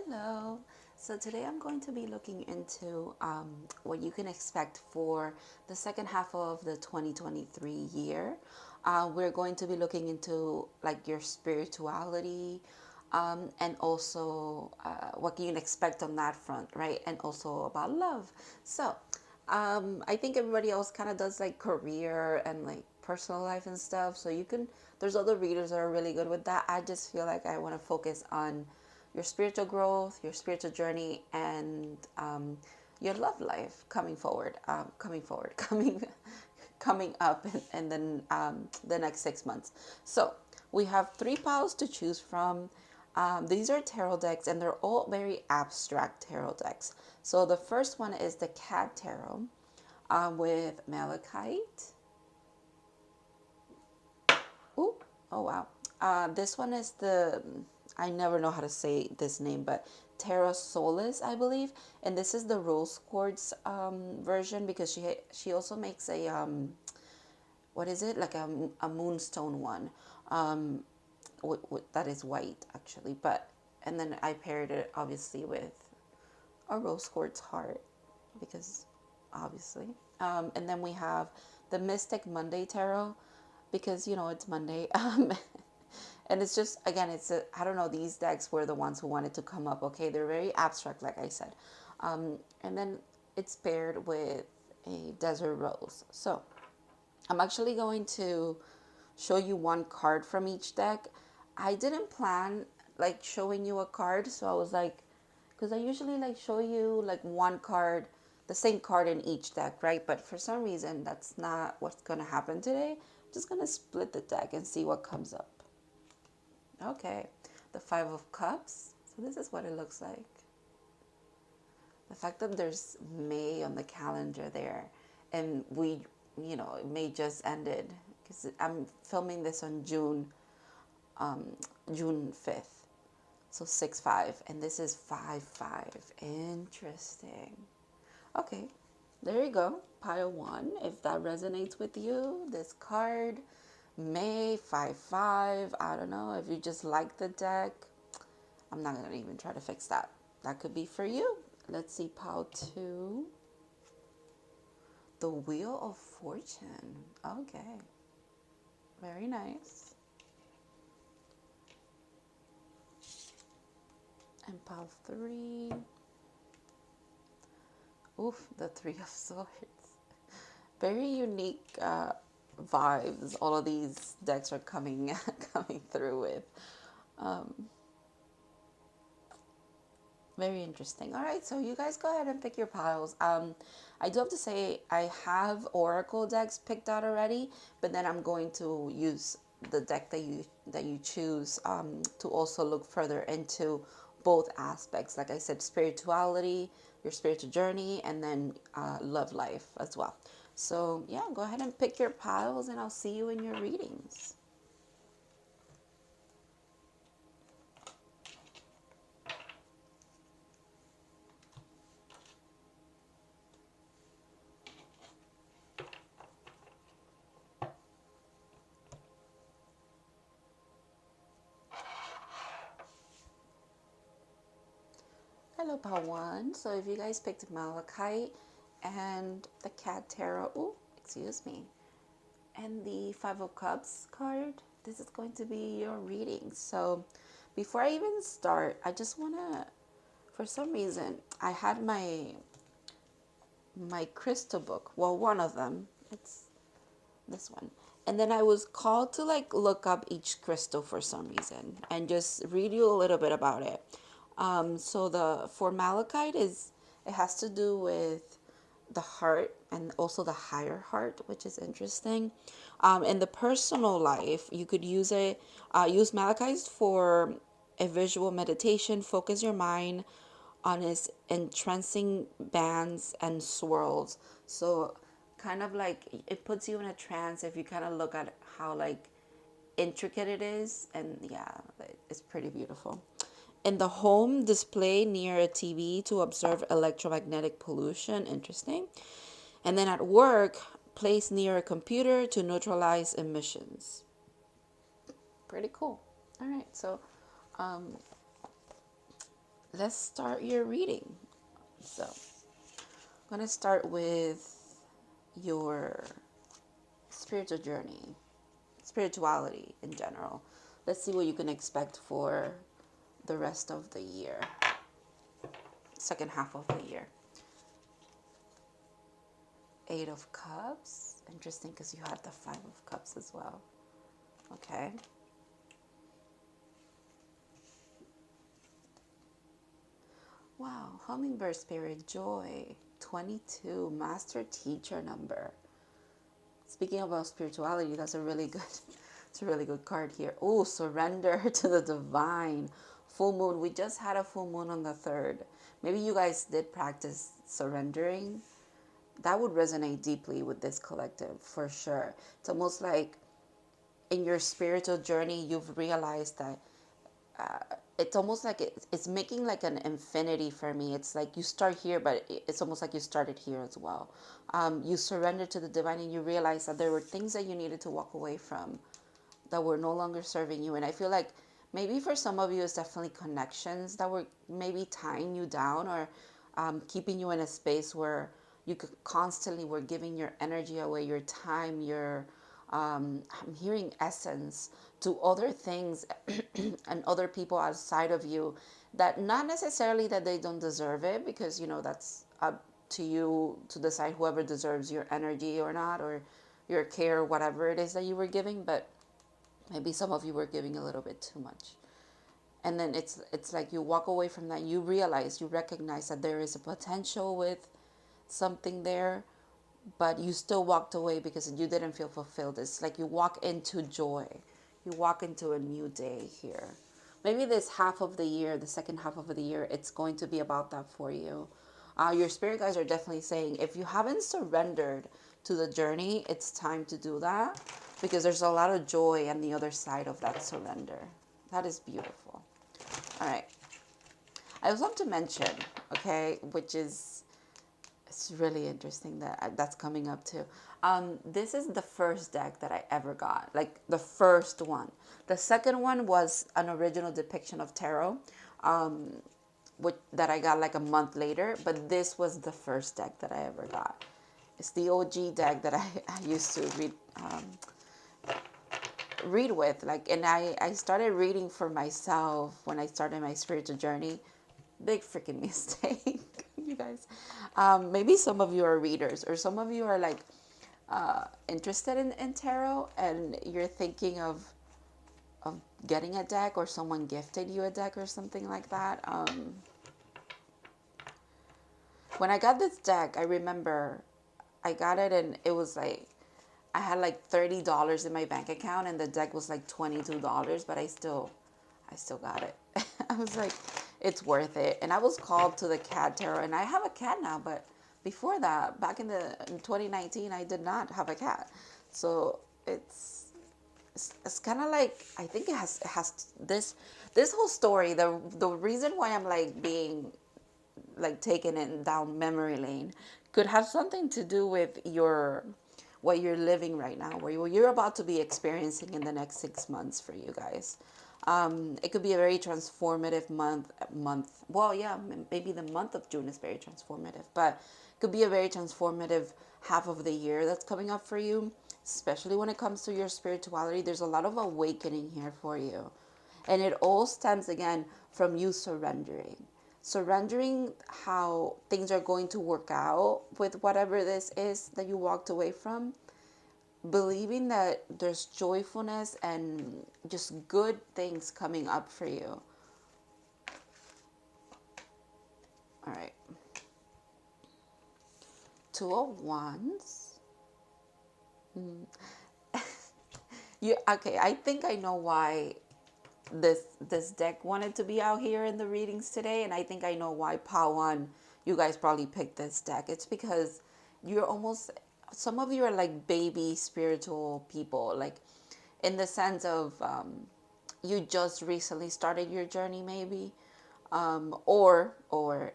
Hello. So today I'm going to be looking into what you can expect for the second half of the 2023 year. We're going to be looking into like your spirituality and also what you can expect on that front, right? And also about love. So I think everybody else kind of does like career and like personal life and stuff. So you can, there's other readers that are really good with that. I just feel like I want to focus on your spiritual growth, your spiritual journey, and your love life coming up, and then the next 6 months. So we have three piles to choose from. These are tarot decks, and they're all very abstract tarot decks. So the first one is the Cat Tarot with Malachite. Ooh, oh wow. This one is I never know how to say this name, but Terra Solis, I believe. And this is the rose quartz version because she also makes a, what is it? Like a moonstone one. Um, that is white actually. But, and then I paired it obviously with a rose quartz heart because obviously. And then we have the Mystic Monday Tarot because you know it's Monday. And it's just again, I don't know. These decks were the ones who wanted to come up. Okay, they're very abstract, like I said, and then it's paired with a desert rose. So I'm actually going to show you one card from each deck. I didn't plan like showing you a card, so I was like, because I usually like show you like one card, the same card in each deck, right? But for some reason, that's not what's gonna happen today. I'm just gonna split the deck and see what comes up. Okay, the Five of Cups. So this is what it looks like. The fact that there's May on the calendar there, and May just ended because I'm filming this on June 5th. So 6-5, and this is 5-5. Interesting. Okay, there you go. Pile one. If that resonates with you, this card, May 5-5. I don't know if you just like the deck. I'm not gonna even try to fix that. That could be for you. Let's see, pile two. The Wheel of Fortune. Okay, very nice. And pile three. Oof, the Three of Swords. Very unique vibes. All of these decks are coming coming through with. Um, Very interesting. All right, so you guys go ahead and pick your piles. I do have to say I have Oracle decks picked out already, but then I'm going to use the deck that you choose to also look further into both aspects. Like I said, spirituality, your spiritual journey, and then love life as well. So yeah, go ahead and pick your piles, and I'll see you in your readings. Hello, Pawan. So if you guys picked Malachite and the Cat Tarot, oh, excuse me, and the Five of Cups card, this is going to be your reading. So before I even start, I just want to, for some reason, I had my crystal book. Well, one of them. It's this one. And then I was called to like look up each crystal for some reason and just read you a little bit about it. So the for malachite is it has to do with the heart and also the higher heart, which is interesting. In the personal life, you could use malachite for a visual meditation. Focus your mind on its entrancing bands and swirls. So kind of like it puts you in a trance if you kind of look at how like intricate it is, and yeah, it's pretty beautiful. In the home, display near a TV to observe electromagnetic pollution. Interesting. And then at work, place near a computer to neutralize emissions. Pretty cool. All right, so let's start your reading. So I'm going to start with your spiritual journey, spirituality in general. Let's see what you can expect for the rest of the year, second half of the year. Eight of Cups. Interesting, because you had the Five of Cups as well. Okay. Wow. Hummingbird Spirit Joy. 22. Master Teacher number. Speaking about spirituality, that's a really good, it's a really good card here. Oh, surrender to the divine. Full moon. We just had a full moon on the 3rd. Maybe you guys did practice surrendering. That would resonate deeply with this collective for sure. It's almost like in your spiritual journey, you've realized that it's almost like it's making like an infinity for me. It's like you start here, but it's almost like you started here as well. You surrender to the divine and you realize that there were things that you needed to walk away from that were no longer serving you. And I feel like maybe for some of you, it's definitely connections that were maybe tying you down or keeping you in a space where you could constantly were giving your energy away, your time, your I'm hearing essence to other things and other people outside of you that not necessarily that they don't deserve it, because you know that's up to you to decide whoever deserves your energy or not, or your care, or whatever it is that you were giving. But maybe some of you were giving a little bit too much, and then it's like you walk away from that, you realize, you recognize that there is a potential with something there, but you still walked away because you didn't feel fulfilled. It's like you walk into joy, you walk into a new day here. Maybe this half of the year, the second half of the year, it's going to be about that for you. Your spirit guides are definitely saying if you haven't surrendered to the journey, it's time to do that, because there's a lot of joy on the other side of that surrender. That is beautiful. All right. I also want to mention, okay, which is, it's really interesting that that's coming up too. This is the first deck that I ever got, like the first one. The second one was an original depiction of tarot, that I got like a month later. But this was the first deck that I ever got. It's the OG deck that I used to read with, like, and I started reading for myself when I started my spiritual journey. Big freaking mistake. You guys, maybe some of you are readers, or some of you are like interested in tarot, and you're thinking of getting a deck, or someone gifted you a deck or something like that. When I got this deck, I remember I got it and it was like I had like $30 in my bank account, and the deck was like $22, but I still got it. I was like, it's worth it. And I was called to the cat tarot, and I have a cat now, but before that, back in 2019, I did not have a cat. So it's kind of like, I think it has this whole story. The reason why I'm like being like taken in down memory lane could have something to do with your what you're living right now, where you're about to be experiencing in the next 6 months for you guys. It could be a very transformative month. Well, yeah, maybe the month of June is very transformative, but it could be a very transformative half of the year that's coming up for you, especially when it comes to your spirituality. There's a lot of awakening here for you. And it all stems again from you surrendering how things are going to work out with whatever this is that you walked away from, believing that there's joyfulness and just good things coming up for you. All right. Two of Wands. You okay? I think I know why this deck wanted to be out here in the readings today, and I think I know why Pawan, you guys probably picked this deck. It's because you're almost, some of you are like baby spiritual people, like in the sense of you just recently started your journey, maybe, or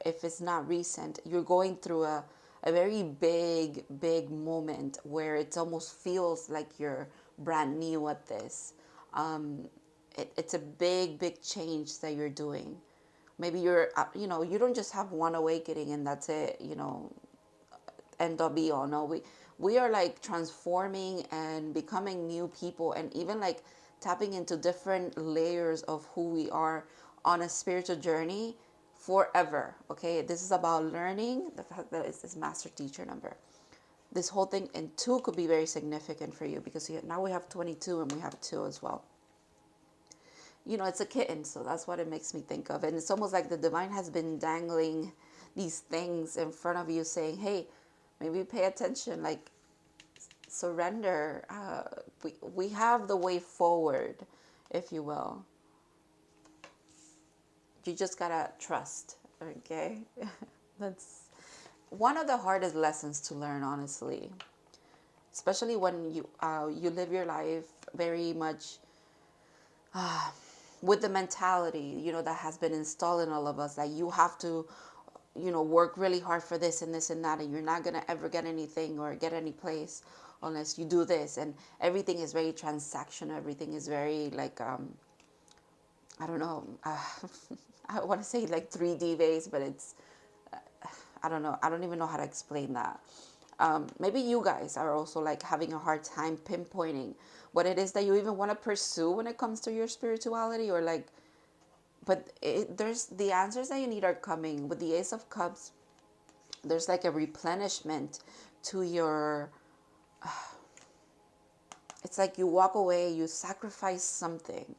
if it's not recent, you're going through a very big moment where it almost feels like you're brand new at this. It's a big change that you're doing. Maybe you're, you don't just have one awakening and that's it, end all be all. No, we are like transforming and becoming new people, and even like tapping into different layers of who we are on a spiritual journey forever. Okay, this is about learning the fact that it's this master teacher number. This whole thing, and two could be very significant for you because now we have 22 and we have two as well. It's a kitten, so that's what it makes me think of. And it's almost like the divine has been dangling these things in front of you saying, hey, maybe pay attention, like surrender. We have the way forward, if you will. You just gotta trust, okay? That's one of the hardest lessons to learn, honestly. Especially when you live your life very much with the mentality, that has been installed in all of us, that you have to, work really hard for this and this and that, and you're not going to ever get anything or get any place unless you do this. And everything is very transactional. Everything is very like, I don't know, I want to say like 3D based, but it's, I don't know. I don't even know how to explain that. Maybe you guys are also like having a hard time pinpointing what it is that you even want to pursue when it comes to your spirituality, or like, but there's the answers that you need are coming with the Ace of Cups. There's like a replenishment to your, it's like you walk away, you sacrifice something.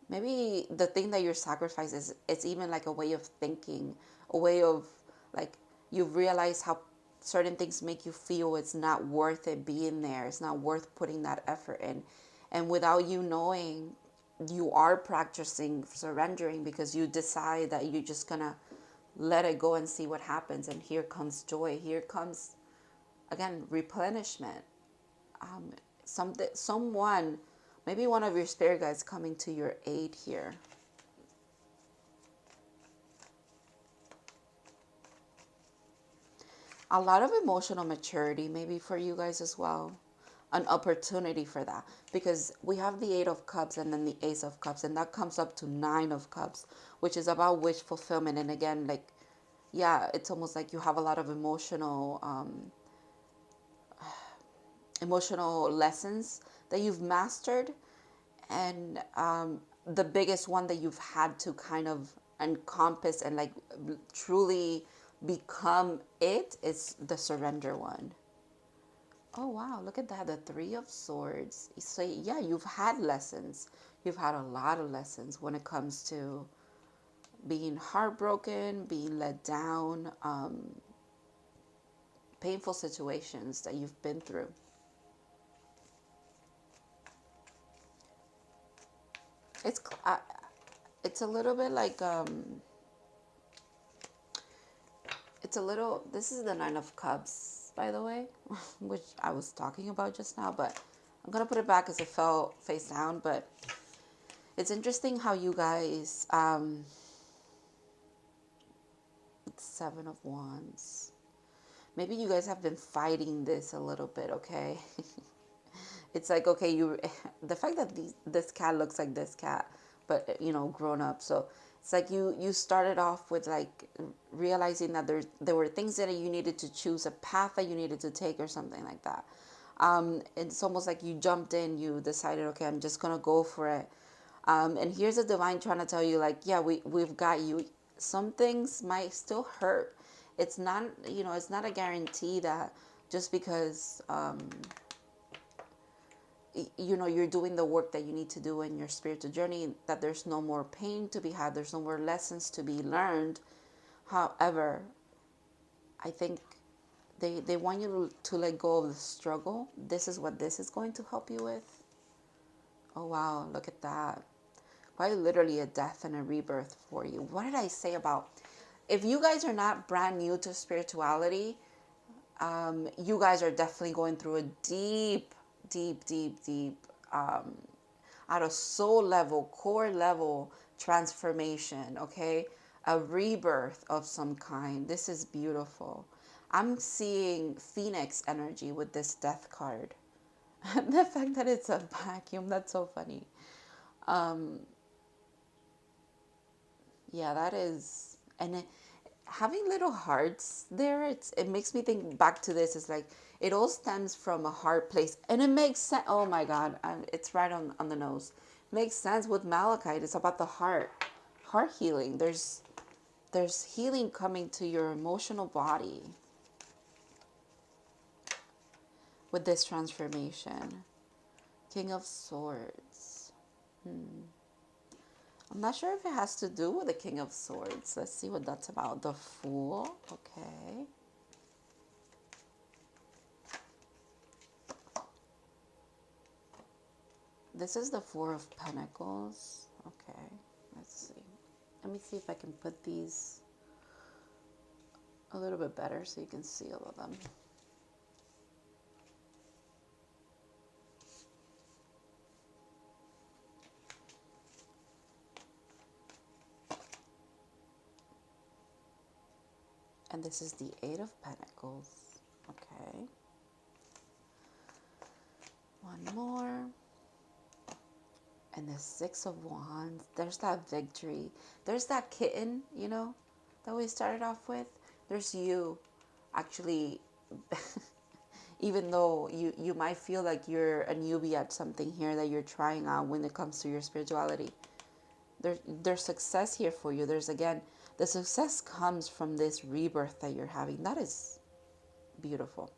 Maybe the thing that you're sacrificing is, it's even like a way of thinking, a way of like, you've realized how certain things make you feel it's not worth it being there. It's not worth putting that effort in. And without you knowing, you are practicing surrendering because you decide that you're just gonna let it go and see what happens. And here comes joy. Here comes, again, replenishment. Someone, maybe one of your spirit guides coming to your aid here. A lot of emotional maturity maybe for you guys as well. An opportunity for that, because we have the Eight of Cups and then the Ace of Cups, and that comes up to Nine of Cups, which is about wish fulfillment. And again, like, yeah, it's almost like you have a lot of emotional lessons that you've mastered, and the biggest one that you've had to kind of encompass and like truly become it is the surrender one. Oh wow, look at that, the Three of Swords. So yeah, you've had lessons. You've had a lot of lessons when it comes to being heartbroken, being let down, painful situations that you've been through. It's it's a little bit like it's a little. This is the Nine of Cups, by the way, which I was talking about just now, but I'm gonna put it back as it fell face down. But it's interesting how you guys it's Seven of Wands. Maybe you guys have been fighting this a little bit, okay? It's like, okay, the fact that this cat looks like this cat, but grown up. So it's like you started off with like realizing that there were things that you needed to choose, a path that you needed to take, or something like that. It's almost like you jumped in, you decided, okay, I'm just gonna go for it. And here's the divine trying to tell you, like, yeah, we've got you. Some things might still hurt. It's not, it's not a guarantee that just because you're doing the work that you need to do in your spiritual journey, that there's no more pain to be had, there's no more lessons to be learned. However, I think they want you to let go of the struggle. This is what this is going to help you with. Oh wow, look at that. Quite literally a death and a rebirth for you. What did I say about, if you guys are not brand new to spirituality, you guys are definitely going through a deep, deep, deep, deep, at a soul level, core level transformation, okay? A rebirth of some kind. This is beautiful. I'm seeing Phoenix energy with this death card. The fact that it's a vacuum, that's so funny. Yeah, that is, and having little hearts there, it makes me think back to this. It's like it all stems from a heart place, and it makes sense. Oh my God, it's right on the nose. Makes sense with malachite. It's about the heart healing. There's healing coming to your emotional body with this transformation. King of Swords. I'm not sure if it has to do with the King of Swords. Let's see what that's about. The Fool. Okay. This is the Four of Pentacles. Okay. Let's see. Let me see if I can put these a little bit better so you can see all of them. And this is the Eight of Pentacles. Okay. One more. And the Six of Wands. There's that victory. There's that kitten, you know, that we started off with. There's you actually, even though you might feel like you're a newbie at something here that you're trying out when it comes to your spirituality. There's success here for you. There's, again, the success comes from this rebirth that you're having. That is beautiful.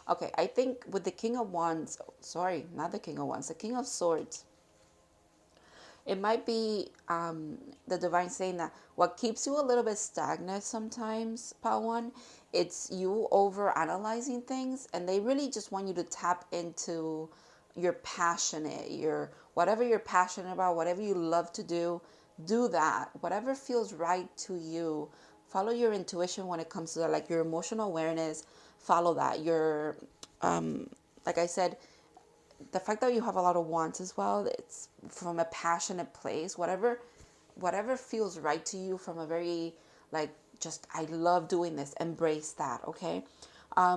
Okay, I think with the King of Wands, sorry, not the King of Wands, the King of Swords, it might be the divine saying that what keeps you a little bit stagnant sometimes, Pawan, it's you over analyzing things, and they really just want you to tap into your passionate, your whatever you're passionate about, whatever you love to do that. Whatever feels right to you, follow your intuition when it comes to that, like your emotional awareness, follow that. Your like I said, the fact that you have a lot of wants as well, it's from a passionate place. Whatever feels right to you from a very, like, just I love doing this, embrace that. Okay.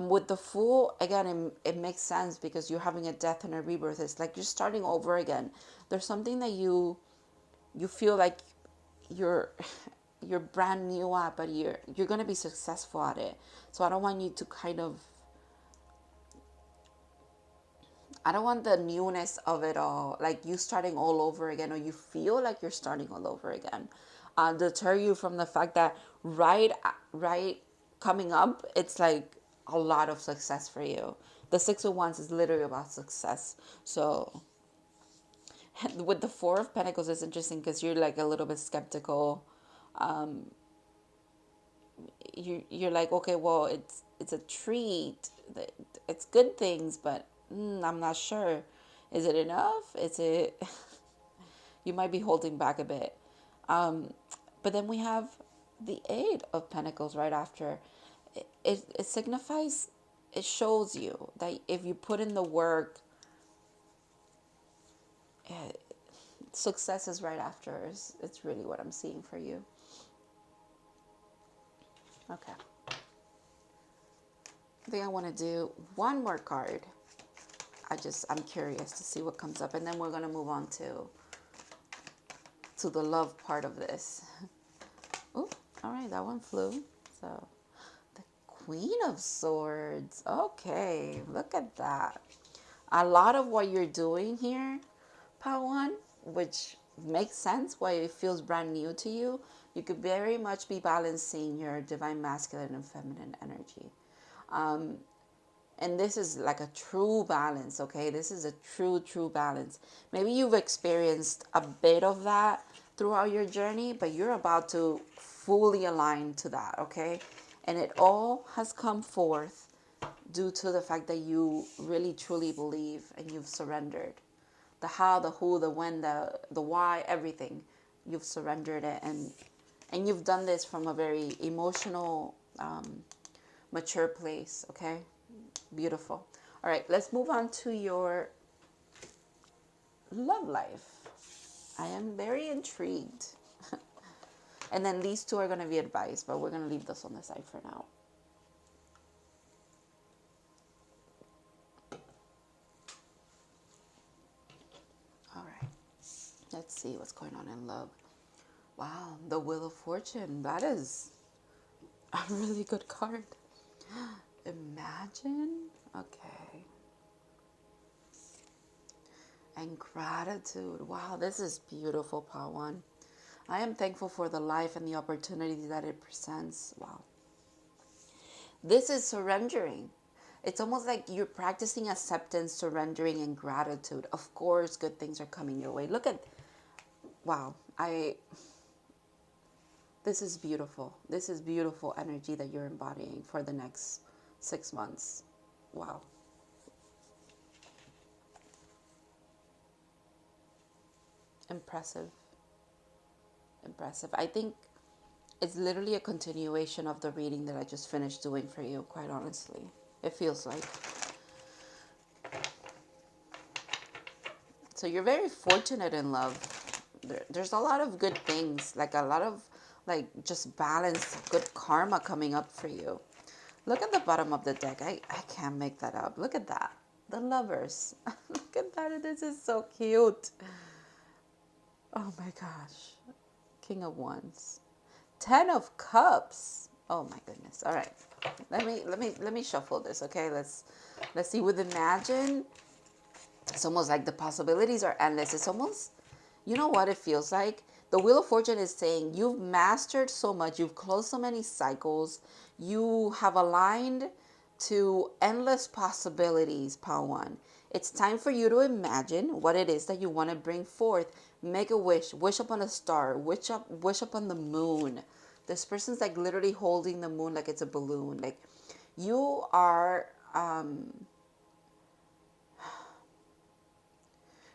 With the Fool, again, it makes sense because you're having a death and a rebirth. It's like you're starting over again. There's something that you feel like you're you're brand new at, but you're gonna be successful at it. So I don't want the newness of it all, like you starting all over again, or you feel like you're starting all over again, deter you from the fact that right coming up, it's like a lot of success for you. The Six of Wands is literally about success. So with the Four of Pentacles, it's interesting because you're like a little bit skeptical. You're like, okay, well, it's a treat. It's good things, but I'm not sure. Is it enough? Is it? You might be holding back a bit. But then we have the Eight of Pentacles right after. It signifies, it shows you that if you put in the work, success is right after. It's really what I'm seeing for you. Okay. I think I want to do one more card. I'm curious to see what comes up, and then we're going to move on to the love part of this. Oh, all right, that one flew. So, the Queen of Swords. Okay, look at that. A lot of what you're doing here, Pawan, which makes sense why it feels brand new to you. You could very much be balancing your divine masculine and feminine energy. And this is like a true balance, okay? This is a true balance. Maybe you've experienced a bit of that throughout your journey, but you're about to fully align to that, okay? And it all has come forth due to the fact that you really truly believe and you've surrendered. The how, the who, the when, the why, everything. You've surrendered it, and you've done this from a very emotional, mature place, okay? Beautiful. All right, let's move on to your love life. I am very intrigued. And then these two are going to be advice, but we're going to leave this on the side for now. All right. Let's see what's going on in love. Wow, the Wheel of Fortune. That is a really good card. Imagine. Okay. And gratitude. Wow, this is beautiful, Pawan. I am thankful for the life and the opportunity that it presents. Wow. This is surrendering. It's almost like you're practicing acceptance, surrendering, and gratitude. Of course, good things are coming your way. Look at, wow, this is beautiful. This is beautiful energy that you're embodying for the next 6 months. Wow. Impressive. Impressive. I think it's literally a continuation of the reading that I just finished doing for you, quite honestly. It feels like. So you're very fortunate in love. There's a lot of good things, like a lot of like just balance, good karma coming up for you. Look at the bottom of the deck. I can't make that up. Look at that. The lovers. Look at that. This is so cute. Oh my gosh. King of Wands. 10 of Cups. Oh my goodness. All right. Let me shuffle this, okay? Let's see with Imagine. It's almost like the possibilities are endless. It's almost, you know what it feels like? The Wheel of Fortune is saying you've mastered so much. You've closed so many cycles. You have aligned to endless possibilities, Pawan. It's time for you to imagine what it is that you want to bring forth. Make a wish. Wish upon a star. Wish upon the moon. This person's like literally holding the moon like it's a balloon. Like you are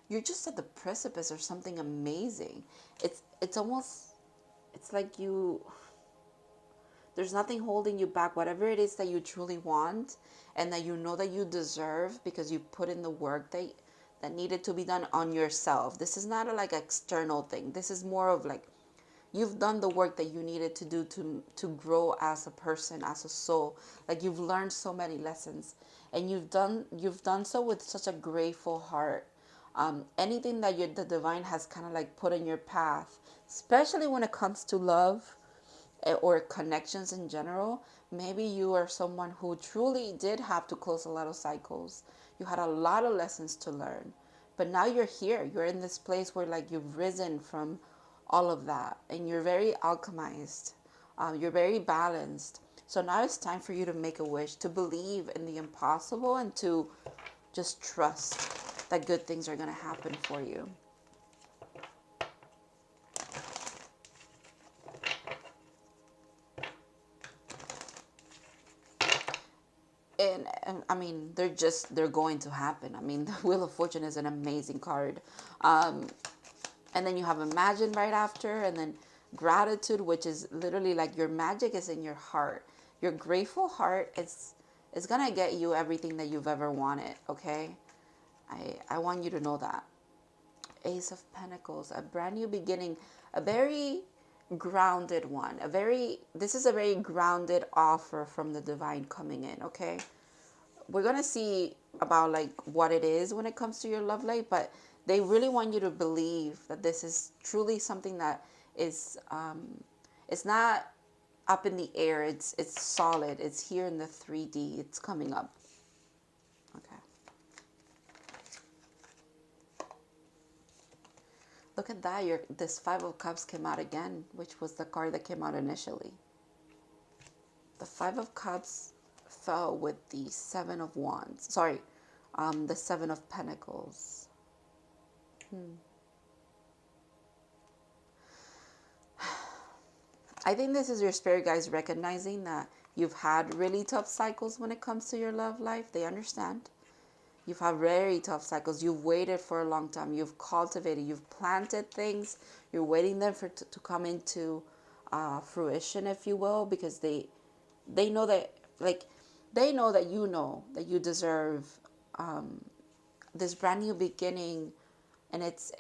you're just at the precipice of something amazing. It's almost, it's like you, there's nothing holding you back. Whatever it is that you truly want and that you know that you deserve because you put in the work that needed to be done on yourself. This is not a like external thing. This is more of like you've done the work that you needed to do to grow as a person, as a soul. Like you've learned so many lessons and you've done so with such a grateful heart. Anything that the divine has kind of like put in your path, especially when it comes to love or connections in general, maybe you are someone who truly did have to close a lot of cycles. You had a lot of lessons to learn, but now you're here. You're in this place where like you've risen from all of that and you're very alchemized. You're very balanced. So now it's time for you to make a wish, to believe in the impossible and to just trust that good things are going to happen for you. And I mean, they're going to happen. I mean, the Wheel of Fortune is an amazing card. And then you have Imagine right after, and then Gratitude, which is literally like your magic is in your heart. Your grateful heart is gonna get you everything that you've ever wanted, okay? I want you to know that. Ace of Pentacles, a brand new beginning, a very grounded one. This is a very grounded offer from the divine coming in, okay? We're going to see about like what it is when it comes to your love life, but they really want you to believe that this is truly something that is it's not up in the air. It's solid. It's here in the 3D. It's coming up. Okay. Look at that. This Five of Cups came out again, which was the card that came out initially. The Five of Cups fell with the Seven of Wands. Sorry, the Seven of Pentacles. I think this is your spirit guides recognizing that you've had really tough cycles when it comes to your love life. They understand. You've had very tough cycles. You've waited for a long time. You've cultivated. You've planted things. You're waiting them to come into fruition, if you will, because they know that, like, they know that you deserve this brand new beginning, and it's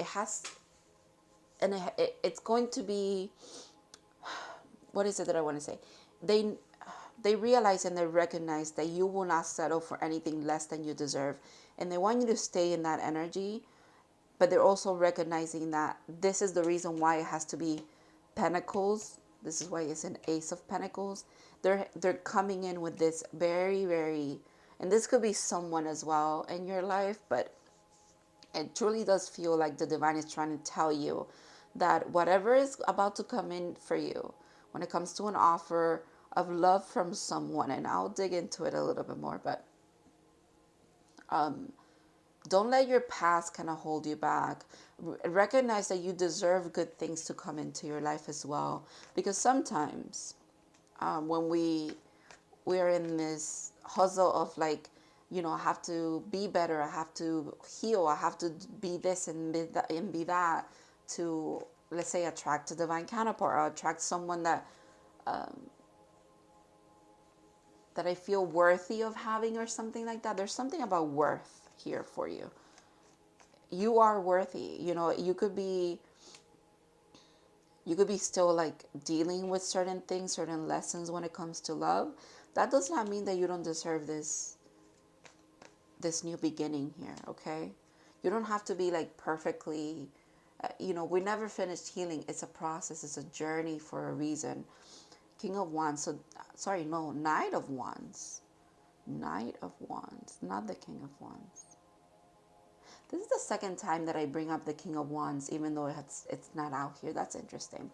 going to be, what is it that I want to say? They realize and they recognize that you will not settle for anything less than you deserve, and they want you to stay in that energy, but they're also recognizing that this is the reason why it has to be Pentacles. This is why it's an Ace of Pentacles. They're coming in with this very, very, and this could be someone as well in your life, but it truly does feel like the divine is trying to tell you that whatever is about to come in for you, when it comes to an offer of love from someone, and I'll dig into it a little bit more, but don't let your past kind of hold you back. Recognize that you deserve good things to come into your life as well, because sometimes when we are in this hustle of like, you know, I have to be better, I have to heal, I have to be this and be that to, let's say, attract a divine counterpart or attract someone that that I feel worthy of having or something like that. There's something about worth here for you. You are worthy. You know, you could be still like dealing with certain things, certain lessons when it comes to love. That does not mean that you don't deserve this new beginning here, okay? You don't have to be like perfectly, you know, we never finished healing. It's a process, it's a journey for a reason. King of Wands, so, sorry, no, Knight of Wands. Knight of Wands, not the King of Wands. This is the second time that I bring up the King of Wands, even though it's not out here. That's interesting.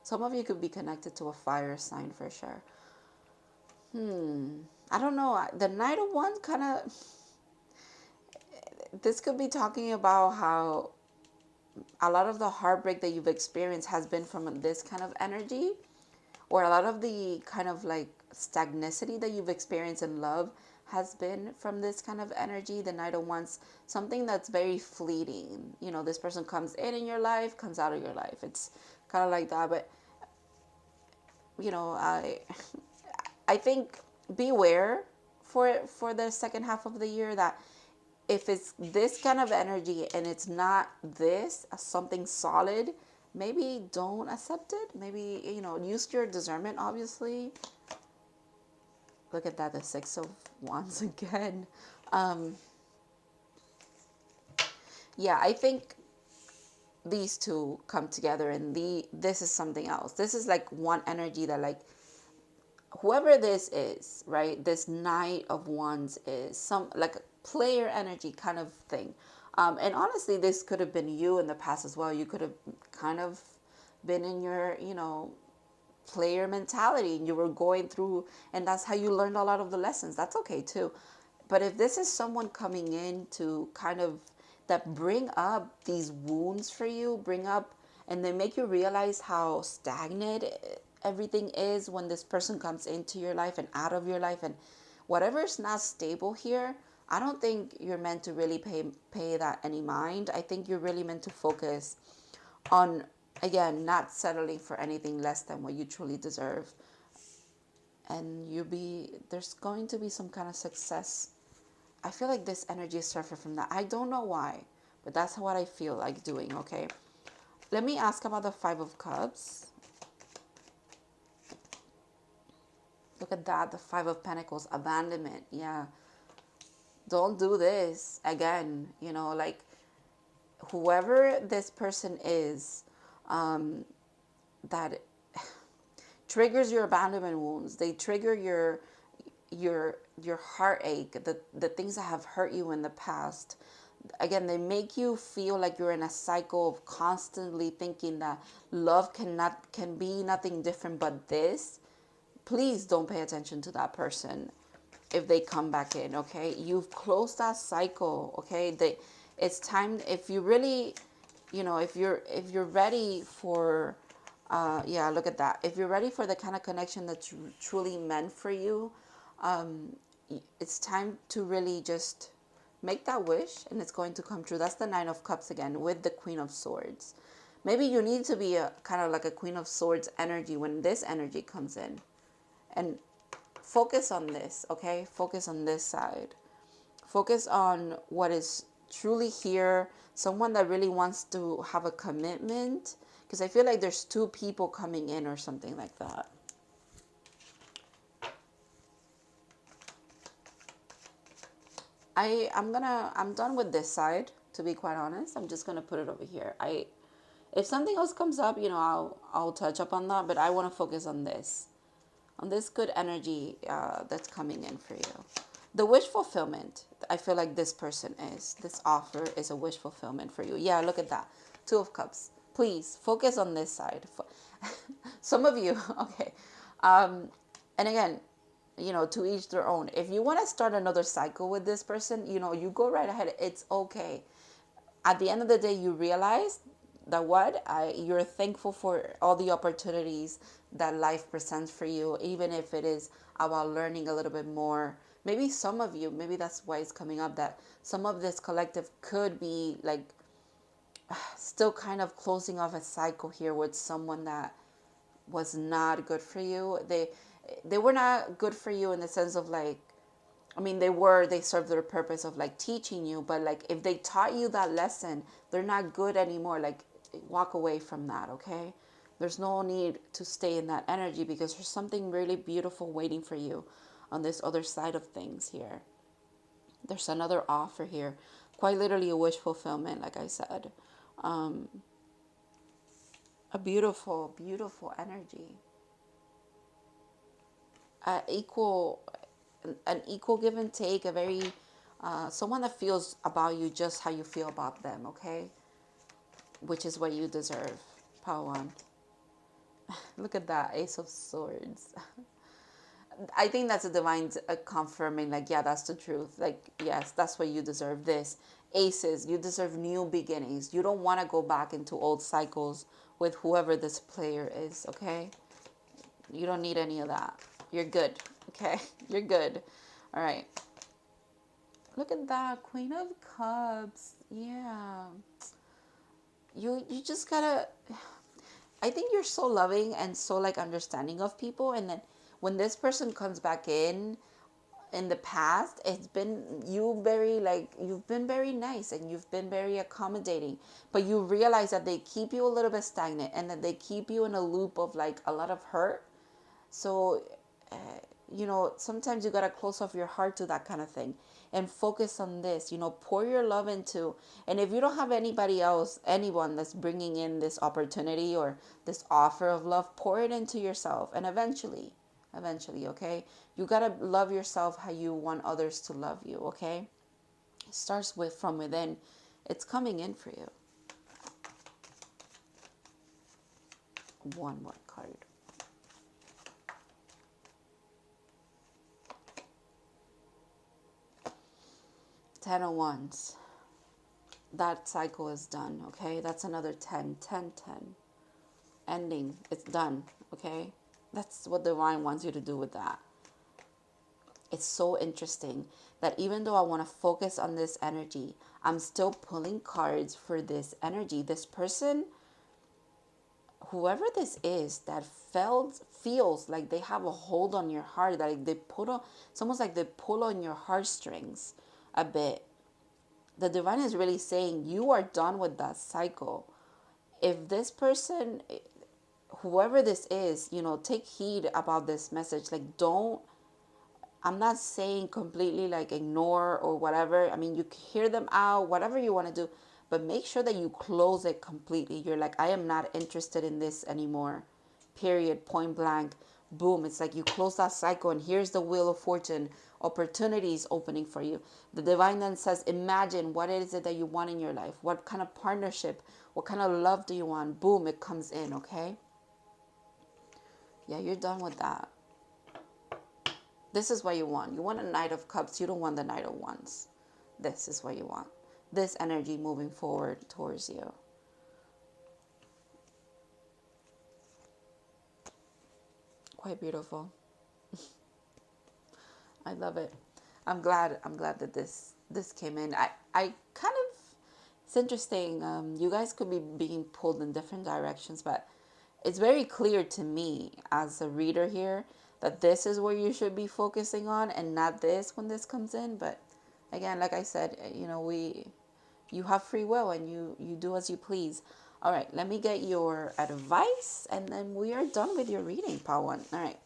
Some of you could be connected to a fire sign for sure. I don't know. The Knight of Wands kind of, this could be talking about how a lot of the heartbreak that you've experienced has been from this kind of energy, or a lot of the kind of like stagnicity that you've experienced in love has been from this kind of energy. The Knight of Wands, something that's very fleeting. You know, this person comes in your life, comes out of your life. It's kind of like that. But, you know, I think beware for the second half of the year that if it's this kind of energy and it's not this, something solid, maybe don't accept it. Maybe, you know, use your discernment, obviously. Look at that, the Six of Wands again. Yeah, I think these two come together and this is something else. This is like one energy that like, whoever this is, right? This Knight of Wands is some like a player energy kind of thing. And honestly, this could have been you in the past as well. You could have kind of been in your, you know, player mentality and you were going through, and that's how you learned a lot of the lessons. That's okay too. But if this is someone coming in to kind of that bring up these wounds for you, bring up, and they make you realize how stagnant everything is when this person comes into your life and out of your life, and whatever is not stable here, I don't think you're meant to really pay that any mind. I think you're really meant to focus on, again, not settling for anything less than what you truly deserve. And there's going to be some kind of success. I feel like this energy is surfing from that. I don't know why, but that's what I feel like doing, okay? Let me ask about the Five of Cups. Look at that, the Five of Pentacles, abandonment. Yeah. Don't do this again. You know, like whoever this person is, that triggers your abandonment wounds. They trigger your heartache, the things that have hurt you in the past. Again, they make you feel like you're in a cycle of constantly thinking that love can be nothing different but this. Please don't pay attention to that person if they come back in, okay? You've closed that cycle, okay? It's time, if you really, you know, if you're ready for, yeah, look at that. If you're ready for the kind of connection that's truly meant for you, it's time to really just make that wish and it's going to come true. That's the Nine of Cups again with the Queen of Swords. Maybe you need to be a kind of like a Queen of Swords energy when this energy comes in. And focus on this, okay? Focus on this side. Focus on what is truly here. Someone that really wants to have a commitment. Because I feel like there's two people coming in or something like that. I'm done with this side, to be quite honest. I'm just gonna put it over here. If something else comes up, I'll touch up on that, but I want to focus on this good energy that's coming in for you. The wish fulfillment, I feel like this offer is a wish fulfillment for you. Yeah, look at that. Two of Cups. Please focus on this side. Some of you, okay. And again, to each their own. If you want to start another cycle with this person, you go right ahead. It's okay. At the end of the day, you realize that you're thankful for all the opportunities that life presents for you, even if it is about learning a little bit more. Maybe some of you, maybe that's why it's coming up, that some of this collective could be like still kind of closing off a cycle here with someone that was not good for you. They were not good for you in the sense of like, I mean, they served their purpose of like teaching you, but like if they taught you that lesson, they're not good anymore. Like, walk away from that, okay? There's no need to stay in that energy because there's something really beautiful waiting for you on this other side of things here. There's another offer here, quite literally a wish fulfillment, like I said. A beautiful, beautiful energy. Equal an equal give and take, a very someone that feels about you just how you feel about them, okay? Which is what you deserve. Power one. Look at that, Ace of Swords. I think that's a divine confirming, like, yeah, that's the truth. Like, yes, that's what you deserve. This Aces, you deserve new beginnings. You don't want to go back into old cycles with whoever this player is, okay? You don't need any of that. You're good, okay? You're good. All right. Look at that, Queen of Cups. Yeah. You just gotta, I think you're so loving and so like understanding of people, and then when this person comes back in the past, it's been you've been very nice and you've been very accommodating, but you realize that they keep you a little bit stagnant and that they keep you in a loop of like a lot of hurt. So sometimes you gotta close off your heart to that kind of thing and focus on this. Pour your love into, and if you don't have anyone that's bringing in this opportunity or this offer of love, pour it into yourself, and eventually, okay? You gotta love yourself how you want others to love you, okay? It starts from within. It's coming in for you. One more card. Ten of Wands. That cycle is done, okay? That's another 10, 10, 10. Ending. It's done, okay? That's what divine wants you to do with that. It's so interesting that even though I want to focus on this energy, I'm still pulling cards for this energy. This person, whoever this is, that feels like they have a hold on your heart, that like it's almost like they pull on your heartstrings a bit. The divine is really saying you are done with that cycle. If this person, whoever this is, take heed about this message. Like, I'm not saying completely like ignore or whatever. I mean, you hear them out, whatever you want to do, but make sure that you close it completely. You're like, I am not interested in this anymore. Period. Point blank. Boom. It's like you close that cycle, and here's the Wheel of Fortune. Opportunities opening for you. The divine then says, imagine what is it that you want in your life. What kind of partnership, what kind of love do you want? Boom, it comes in, okay? Yeah, you're done with that. This is what you want. You want a Knight of Cups. You don't want the Knight of Wands. This is what you want. This energy moving forward towards you. Quite beautiful. I love it. I'm glad that this came in. I kind of, it's interesting. You guys could be being pulled in different directions, but it's very clear to me as a reader here that this is where you should be focusing on and not this when this comes in. But again, like I said, you have free will and you do as you please. All right, let me get your advice and then we are done with your reading, Pawan. All right.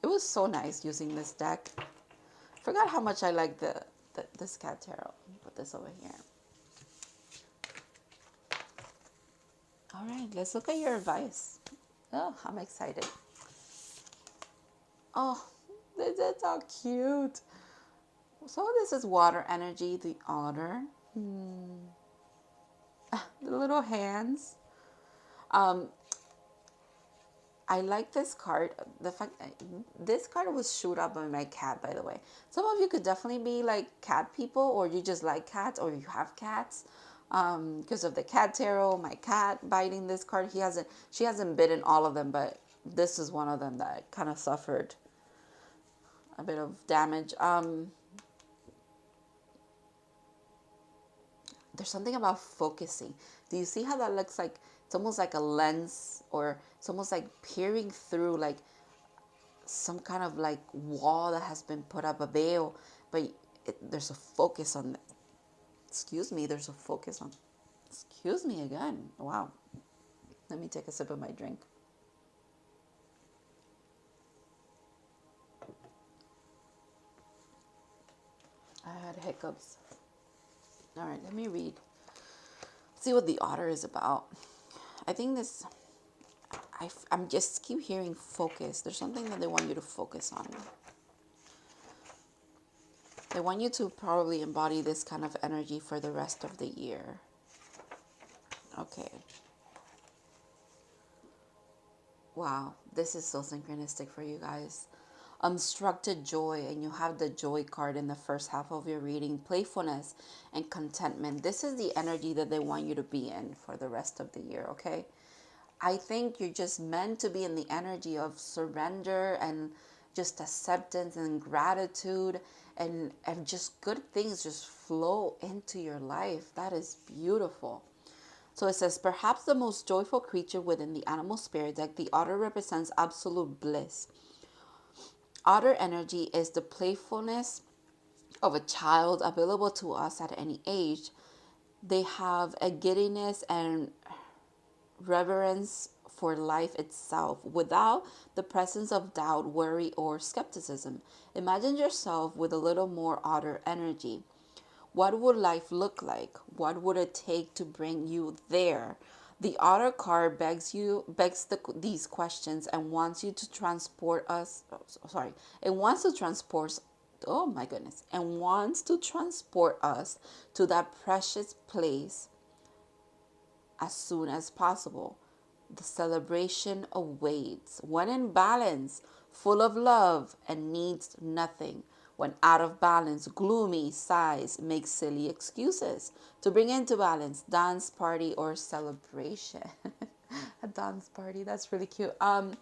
It was so nice using this deck. Forgot how much I like this cat tarot. Put this over here. All right, let's look at your advice. Oh, I'm excited. Oh, this is so cute. So this is water energy, the otter, the little hands. Um, I like this card. The fact that this card was showed up by my cat, by the way. Some of you could definitely be like cat people, or you just like cats, or you have cats. Because of the cat tarot, my cat biting this card. She hasn't bitten all of them, but this is one of them that kind of suffered a bit of damage. There's something about focusing. Do you see how that looks like? It's almost like a lens, or it's almost like peering through like some kind of like wall that has been put up, a veil, but there's a focus on. Excuse me. There's a focus on. Excuse me again. Wow. Let me take a sip of my drink. I had hiccups. All right, let me read. See what the otter is about. I think this. I'm just keep hearing focus. There's something that they want you to focus on. They want you to probably embody this kind of energy for the rest of the year. Okay. Wow, this is so synchronistic for you guys. Unstructured joy, and you have the joy card in the first half of your reading. Playfulness and contentment. This is the energy that they want you to be in for the rest of the year, okay? I think you're just meant to be in the energy of surrender and just acceptance and gratitude, and just good things just flow into your life. That is beautiful. So it says, perhaps the most joyful creature within the animal spirit deck, the otter represents absolute bliss. Otter energy is the playfulness of a child available to us at any age. They have a giddiness and reverence for life itself without the presence of doubt, worry, or skepticism. Imagine yourself with a little more otter energy. What would life look like? What would it take to bring you there? The otter card these questions and wants you to transport us. It wants to transport. Oh my goodness! And wants to transport us to that precious place as soon as possible. The celebration awaits. When in balance, full of love and needs nothing. When out of balance, gloomy, sighs, make silly excuses. To bring into balance, dance party or celebration. A dance party, that's really cute. The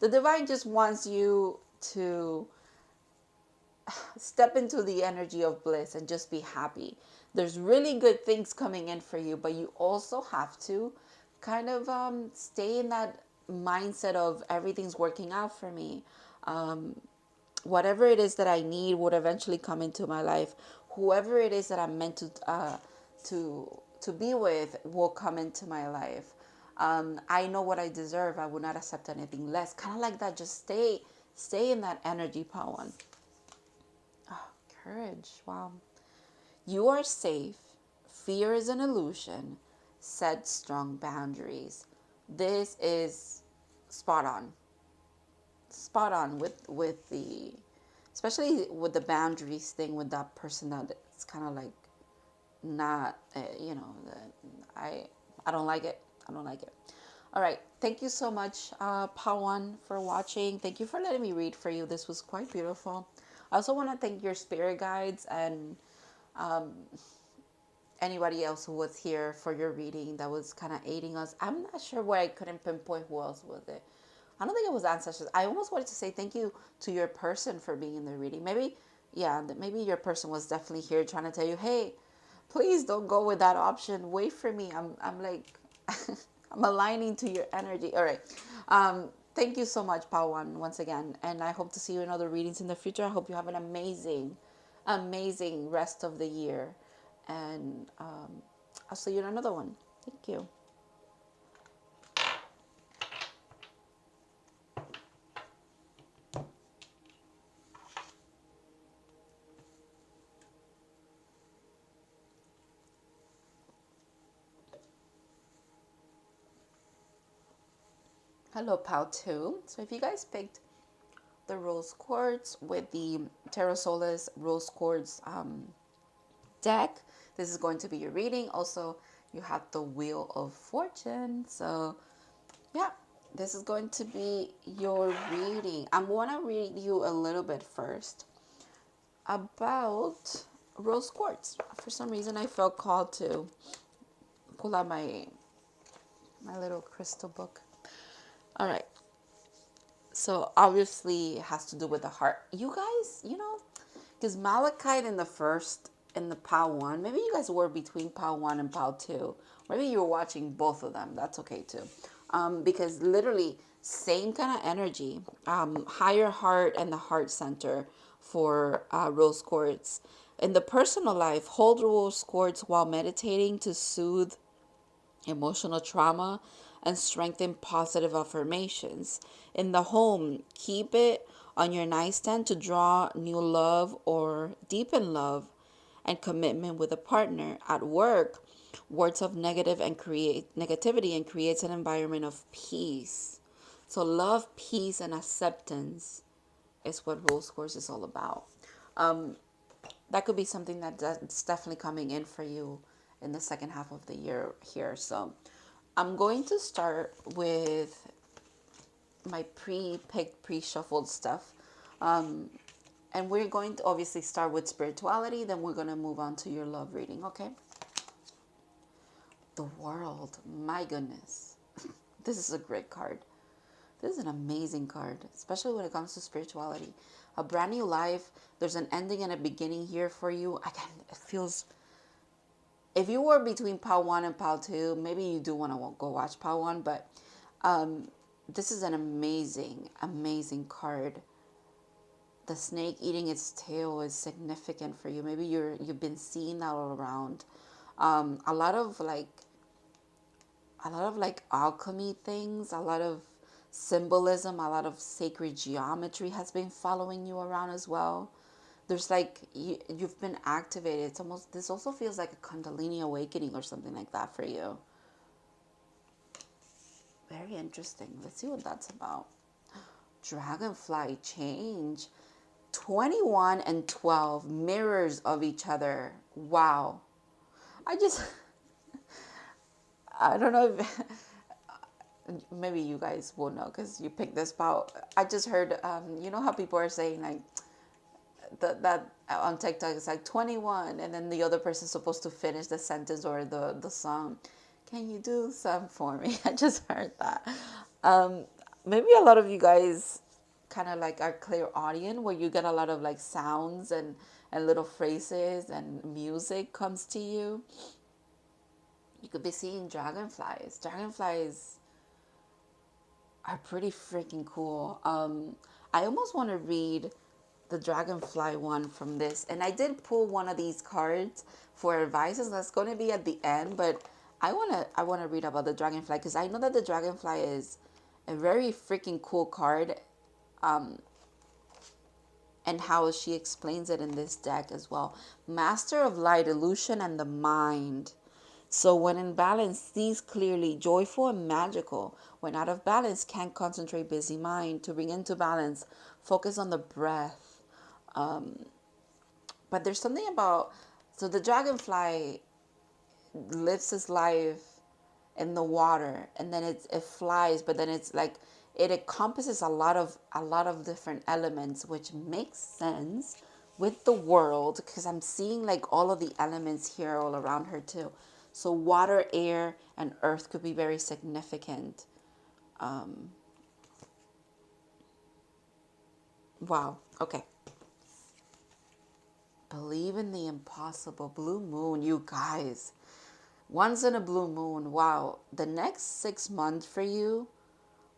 divine just wants you to step into the energy of bliss and just be happy. There's really good things coming in for you, but you also have to kind of stay in that mindset of everything's working out for me. Whatever it is that I need would eventually come into my life. Whoever it is that I'm meant to be with will come into my life. I know what I deserve. I would not accept anything less. Kind of like that. Just stay in that energy, Pawan. Oh, courage. Wow. You are safe. Fear is an illusion. Set strong boundaries. This is spot on. Spot on with the, especially with the boundaries thing with that person that it's kind of like not, I I don't like it. I don't like it. All right. Thank you so much, Pawan, for watching. Thank you for letting me read for you. This was quite beautiful. I also want to thank your spirit guides and anybody else who was here for your reading that was kind of aiding us. I'm not sure why I couldn't pinpoint who else was it. I don't think it was ancestors. I almost wanted to say thank you to your person for being in the reading. Maybe, yeah, maybe your person was definitely here trying to tell you, hey, please don't go with that option. Wait for me. I'm like, I'm aligning to your energy. All right. Thank you so much, Pawan, once again. And I hope to see you in other readings in the future. I hope you have an amazing, amazing rest of the year. And I'll see you in another one. Thank you. Hello, Pal 2. So if you guys picked the Rose Quartz with the Terra Solis Rose Quartz deck, this is going to be your reading. Also, you have the Wheel of Fortune. So yeah, this is going to be your reading. I'm going to read you a little bit first about Rose Quartz. For some reason, I felt called to pull out my little crystal book. All right. So obviously it has to do with the heart. You guys, because Malachite in the POW 1, maybe you guys were between POW 1 and POW 2. Maybe you were watching both of them. That's okay too. Because literally, same kind of energy. Higher heart and the heart center for rose quartz. In the personal life, hold rose quartz while meditating to soothe emotional trauma, and strengthen positive affirmations. In the home, keep it on your nightstand to draw new love or deepen love and commitment with a partner. At work, words of negative and create negativity and creates an environment of peace. So love, peace, and acceptance is what Rose Course is all about. That could be something that's definitely coming in for you in the second half of the year here. So I'm going to start with my pre-picked, pre-shuffled stuff. And we're going to obviously start with spirituality, then we're going to move on to your love reading, okay? The World, my goodness. This is a great card. This is an amazing card, especially when it comes to spirituality. A brand new life. There's an ending and a beginning here for you. Again, it feels... If you were between POW 1 and POW 2, maybe you do want to go watch POW 1, but this is an amazing, amazing card. The snake eating its tail is significant for you. Maybe you've been seeing that all around. A lot of alchemy things, a lot of symbolism, a lot of sacred geometry has been following you around as well. There's you've been activated. It's almost, this also feels like a Kundalini awakening or something like that for you. Very interesting. Let's see what that's about. Dragonfly change. 21 and 12, mirrors of each other. Wow. I don't know if, maybe you guys will know because you picked this out. I just heard, you know how people are saying like, that on TikTok it's like 21 and then the other person's supposed to finish the sentence or the song. Can you do some for me? I just heard that. Maybe a lot of you guys kind of like are clairaudient where you get a lot of like sounds and little phrases and music comes to you. You could be seeing dragonflies. Dragonflies are pretty freaking cool. I almost want to read the dragonfly one from this, and I did pull one of these cards for advices. That's going to be at the end, but I want to read about the dragonfly because I know that the dragonfly is a very freaking cool card, and how she explains it in this deck as well. Master of light, illusion, and the mind. So when in balance, sees clearly, joyful and magical. When out of balance, can't concentrate, busy mind. To bring into balance, focus on the breath. But there's something about, so the dragonfly lives his life in the water, and then it flies, but then it's like it encompasses a lot of different elements, which makes sense with the world because I'm seeing like all of the elements here all around her too. So water, air, and earth could be very significant. Wow. Okay. Believe in the impossible. Blue moon, you guys. Once in a blue moon. Wow. The next 6 months for you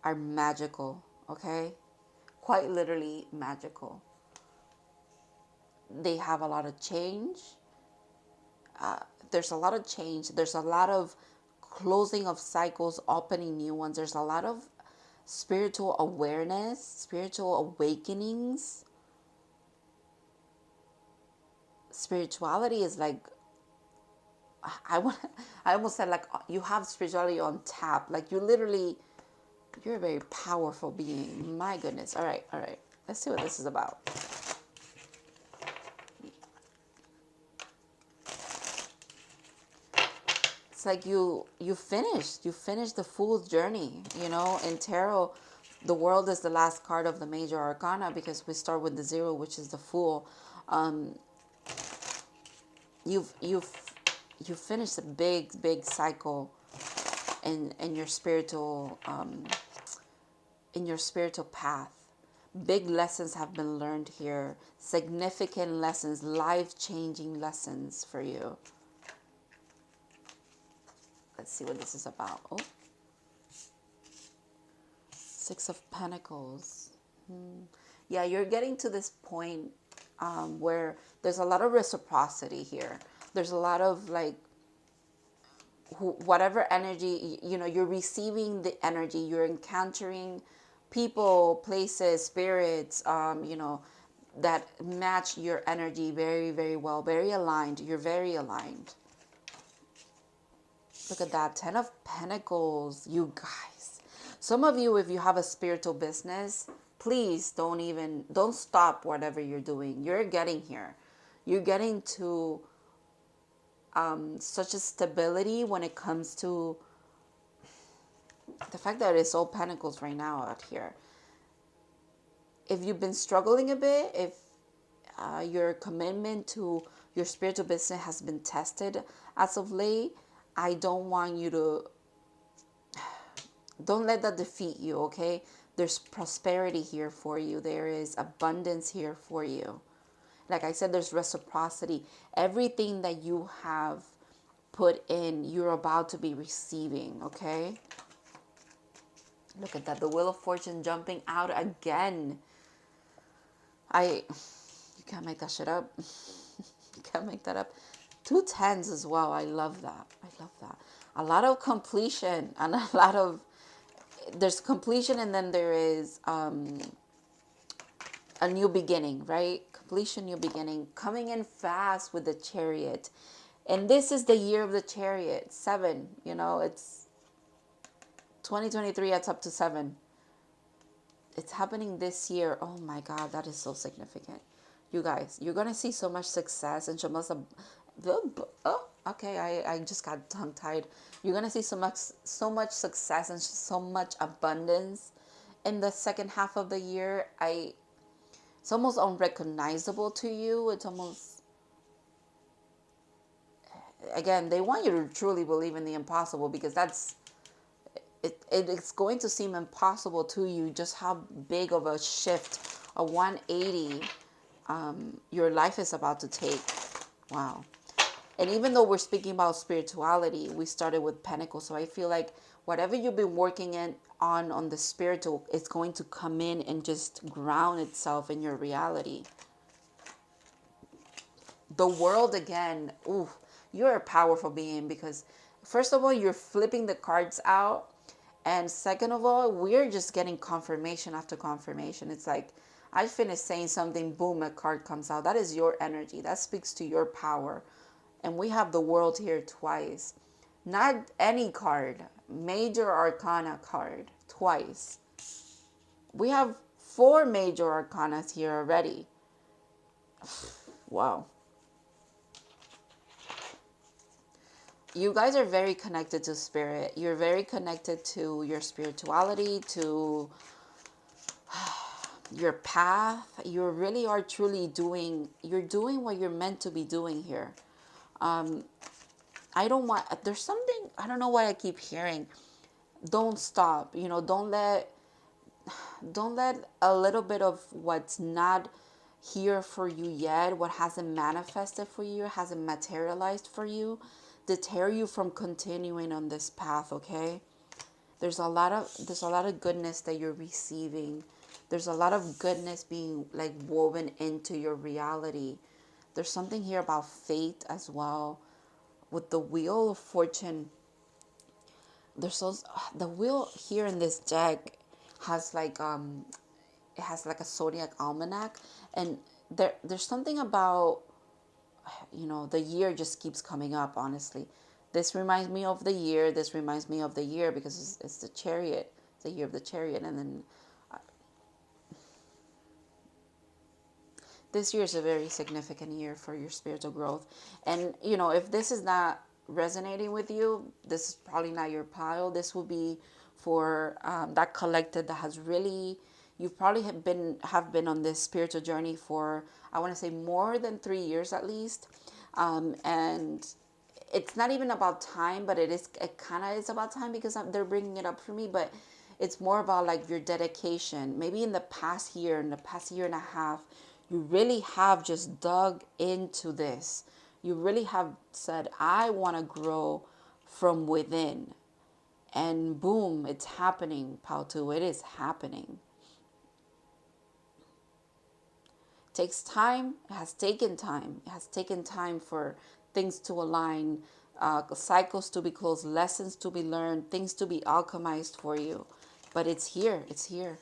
are magical. Okay? Quite literally magical. They have a lot of change. There's a lot of change. There's a lot of closing of cycles, opening new ones. There's a lot of spiritual awareness, spiritual awakenings. Spirituality is like, I want I almost said like you have spirituality on tap. Like you literally You're a very powerful being. My goodness. All right, all right. Let's see what this is about. It's like you finished the fool's journey. You know, in tarot, the world is the last card of the major arcana because we start with the 0, which is the fool. You've you finished a big cycle in your spiritual path. Big lessons have been learned here. Significant lessons, life-changing lessons for you. Let's see what this is about. Oh, 6 of Pentacles. Yeah, you're getting to this point where there's a lot of reciprocity here. There's a lot of like, whatever energy, you know, you're receiving the energy, you're encountering people, places, spirits, you know, that match your energy very well, very aligned. You're very aligned. Look at that, 10 of Pentacles, you guys. Some of you, if you have a spiritual business, please don't stop whatever you're doing. You're getting here. You're getting to such a stability when it comes to the fact that it's all Pentacles right now out here. If you've been struggling a bit, if your commitment to your spiritual business has been tested as of late, I don't want you to, don't let that defeat you, okay? There's prosperity here for you. There is abundance here for you. Like I said, there's reciprocity. Everything that you have put in, you're about to be receiving, okay? Look at that, the Wheel of Fortune jumping out again. You can't make that shit up. You can't make that up. 2 10s as well. I love that. I love that. A lot of completion and a lot of, there's completion and then there is a new beginning, right? Completion, new beginning. Coming in fast with the Chariot. And this is the year of the Chariot. 7, you know, it's 2023, it's up to 7. It's happening this year. Oh my God, that is so significant. You guys, you're going to see so much success and so much, oh, okay, I just got tongue-tied. You're going to see so much success and so much abundance in the second half of the year. It's almost unrecognizable to you. It's almost, again, they want you to truly believe in the impossible because it's going to seem impossible to you just how big of a shift, a 180, your life is about to take. Wow. And even though we're speaking about spirituality, we started with Pentacles. So I feel like whatever you've been working on the spiritual, it's going to come in and just ground itself in your reality. The World again. Ooh, you're a powerful being because first of all, you're flipping the cards out. And second of all, we're just getting confirmation after confirmation. It's like, I finished saying something, boom, a card comes out. That is your energy. That speaks to your power. And we have the World here twice. Not any card, major arcana card, twice. We have 4 major arcanas here already. Wow. You guys are very connected to spirit. You're very connected to your spirituality, to your path. You really are truly doing what you're meant to be doing here. There's something, I don't know why I keep hearing. Don't stop, you know, don't let a little bit of what's not here for you yet, what hasn't manifested for you, hasn't materialized for you, deter you from continuing on this path, okay? There's a lot of goodness that you're receiving. There's a lot of goodness being like woven into your reality. There's something here about fate as well. With the Wheel of Fortune, the wheel here in this deck has like it has like a zodiac almanac, and there's something about, you know, the year just keeps coming up. Honestly, this reminds me of the year. This reminds me of the year because it's the Chariot. the year of the Chariot, and then this year is a very significant year for your spiritual growth. And, if this is not resonating with you, this is probably not your pile. This will be for that collective that has really, you've probably have been on this spiritual journey for, I want to say, more than 3 years at least. And it's not even about time, but it kind of is about time, because they're bringing it up for me. But it's more about like your dedication. Maybe in the past year and a half, you really have just dug into this. You really have said, I want to grow from within. And boom, it's happening, Pautu. It is happening. It takes time. It has taken time. It has taken time for things to align, cycles to be closed, lessons to be learned, things to be alchemized for you. But it's here. It's here.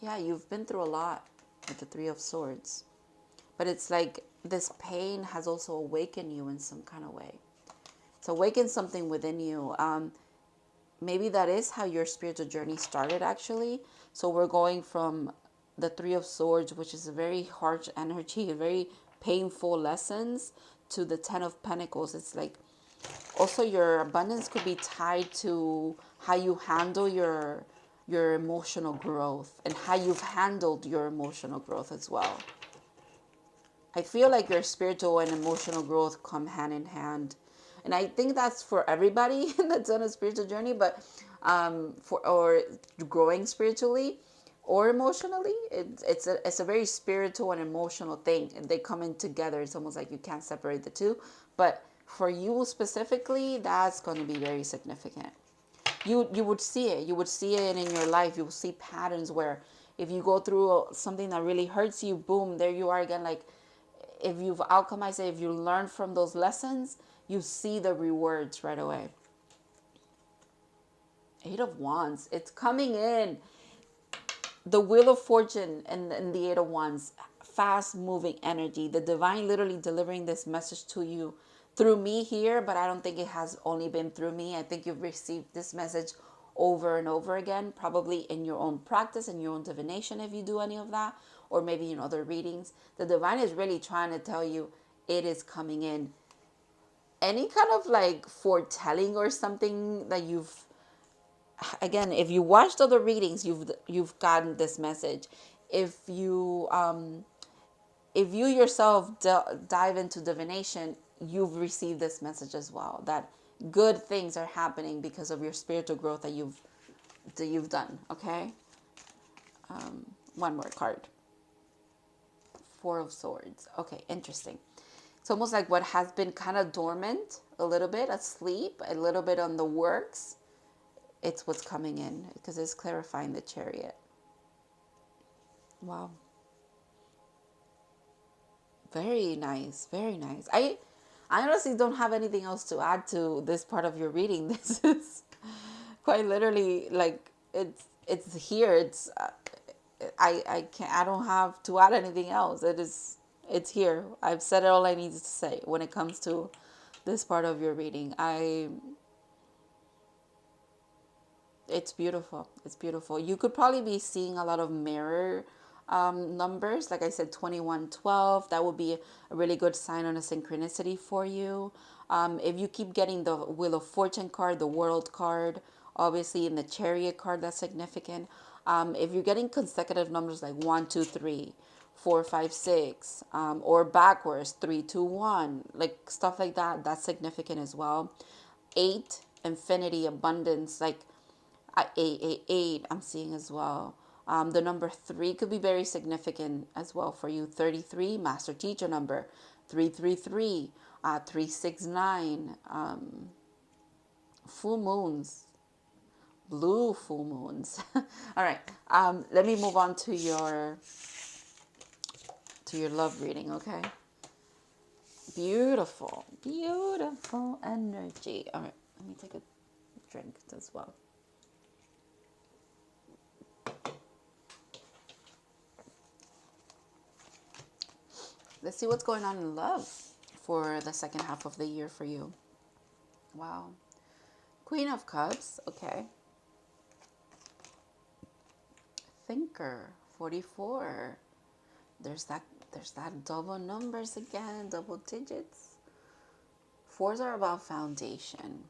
Yeah, you've been through a lot with the Three of Swords. But it's like this pain has also awakened you in some kind of way. It's awakened something within you. Maybe that is how your spiritual journey started, actually. So we're going from the Three of Swords, which is a very harsh energy, a very painful lessons, to the Ten of Pentacles. It's like also your abundance could be tied to how you handle your emotional growth, and how you've handled your emotional growth as well. I feel like your spiritual and emotional growth come hand in hand. And I think that's for everybody that's on a spiritual journey, but or growing spiritually or emotionally, it's a very spiritual and emotional thing, and they come in together. It's almost like you can't separate the two. But for you specifically, that's going to be very significant. You would see it. You would see it in your life. You will see patterns where if you go through something that really hurts you, boom, there you are again. Like if you've alchemized it, if you learn from those lessons, you see the rewards right away. Eight of Wands. It's coming in. The Wheel of Fortune and the Eight of Wands. Fast moving energy. The divine literally delivering this message to you through me here, but I don't think it has only been through me. I think you've received this message over and over again, probably in your own practice, in your own divination, if you do any of that, or maybe in other readings. The divine is really trying to tell you it is coming in. Any kind of like foretelling or something that you've, again, if you watched other readings, you've gotten this message. If you yourself dive into divination, you've received this message as well, that good things are happening because of your spiritual growth that you've done. Okay. One more card. Four of Swords. Okay, interesting. It's almost like what has been kind of dormant, a little bit asleep, a little bit on the works. It's what's coming in, because it's clarifying the Chariot. Wow. Very nice. Very nice. I honestly don't have anything else to add to this part of your reading. This is quite literally like it's here. It's I don't have to add anything else. It's here. I've said all I needed to say when it comes to this part of your reading. It's beautiful. It's beautiful. You could probably be seeing a lot of mirror numbers. Like I said, 2112. That would be a really good sign on a synchronicity for you. If you keep getting the Wheel of Fortune card, the World card, obviously in the Chariot card, that's significant. If you're getting consecutive numbers like 1, 2, 3, 4, 5, 6, or backwards 3, 2, 1, like stuff like that, that's significant as well. 8, infinity, abundance, like 8, I'm seeing as well. The number 3 could be very significant as well for you. 33, master teacher number. 333, 369, full moons, blue full moons. All right, let me move on to your love reading, okay? Beautiful, beautiful energy. All right, let me take a drink as well. Let's see what's going on in love for the second half of the year for you. Wow. Queen of Cups, okay. Thinker, 44. There's that double numbers again, double digits. Fours are about foundation.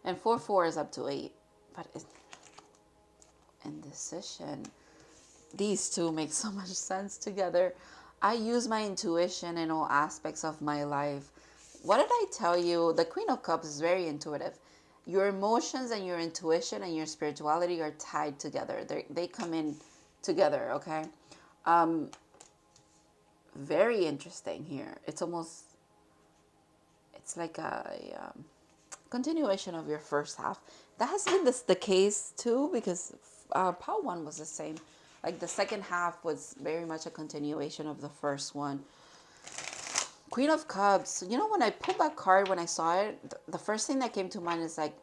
And 4 is up to 8. But indecision. These two make so much sense together. I use my intuition in all aspects of my life. What did I tell you? The Queen of Cups is very intuitive. Your emotions and your intuition and your spirituality are tied together. They come in together, okay? Very interesting here. It's like a continuation of your first half. That has been the case too, because part one was the same. Like the second half was very much a continuation of the first one. Queen of Cups. You know, when I pulled that card, when I saw it, the first thing that came to mind is like,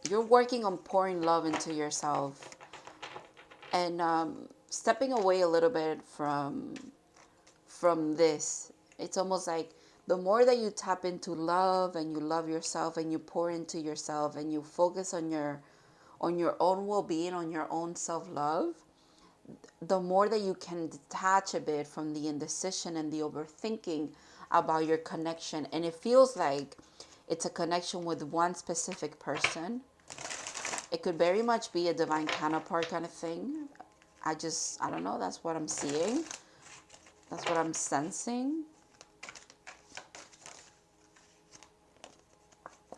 you're working on pouring love into yourself and stepping away a little bit from this. It's almost like the more that you tap into love and you love yourself and you pour into yourself and you focus on your own well-being, on your own self-love, the more that you can detach a bit from the indecision and the overthinking about your connection. And it feels like it's a connection with one specific person. It could very much be a divine counterpart kind of thing. I don't know. That's what I'm seeing. That's what I'm sensing.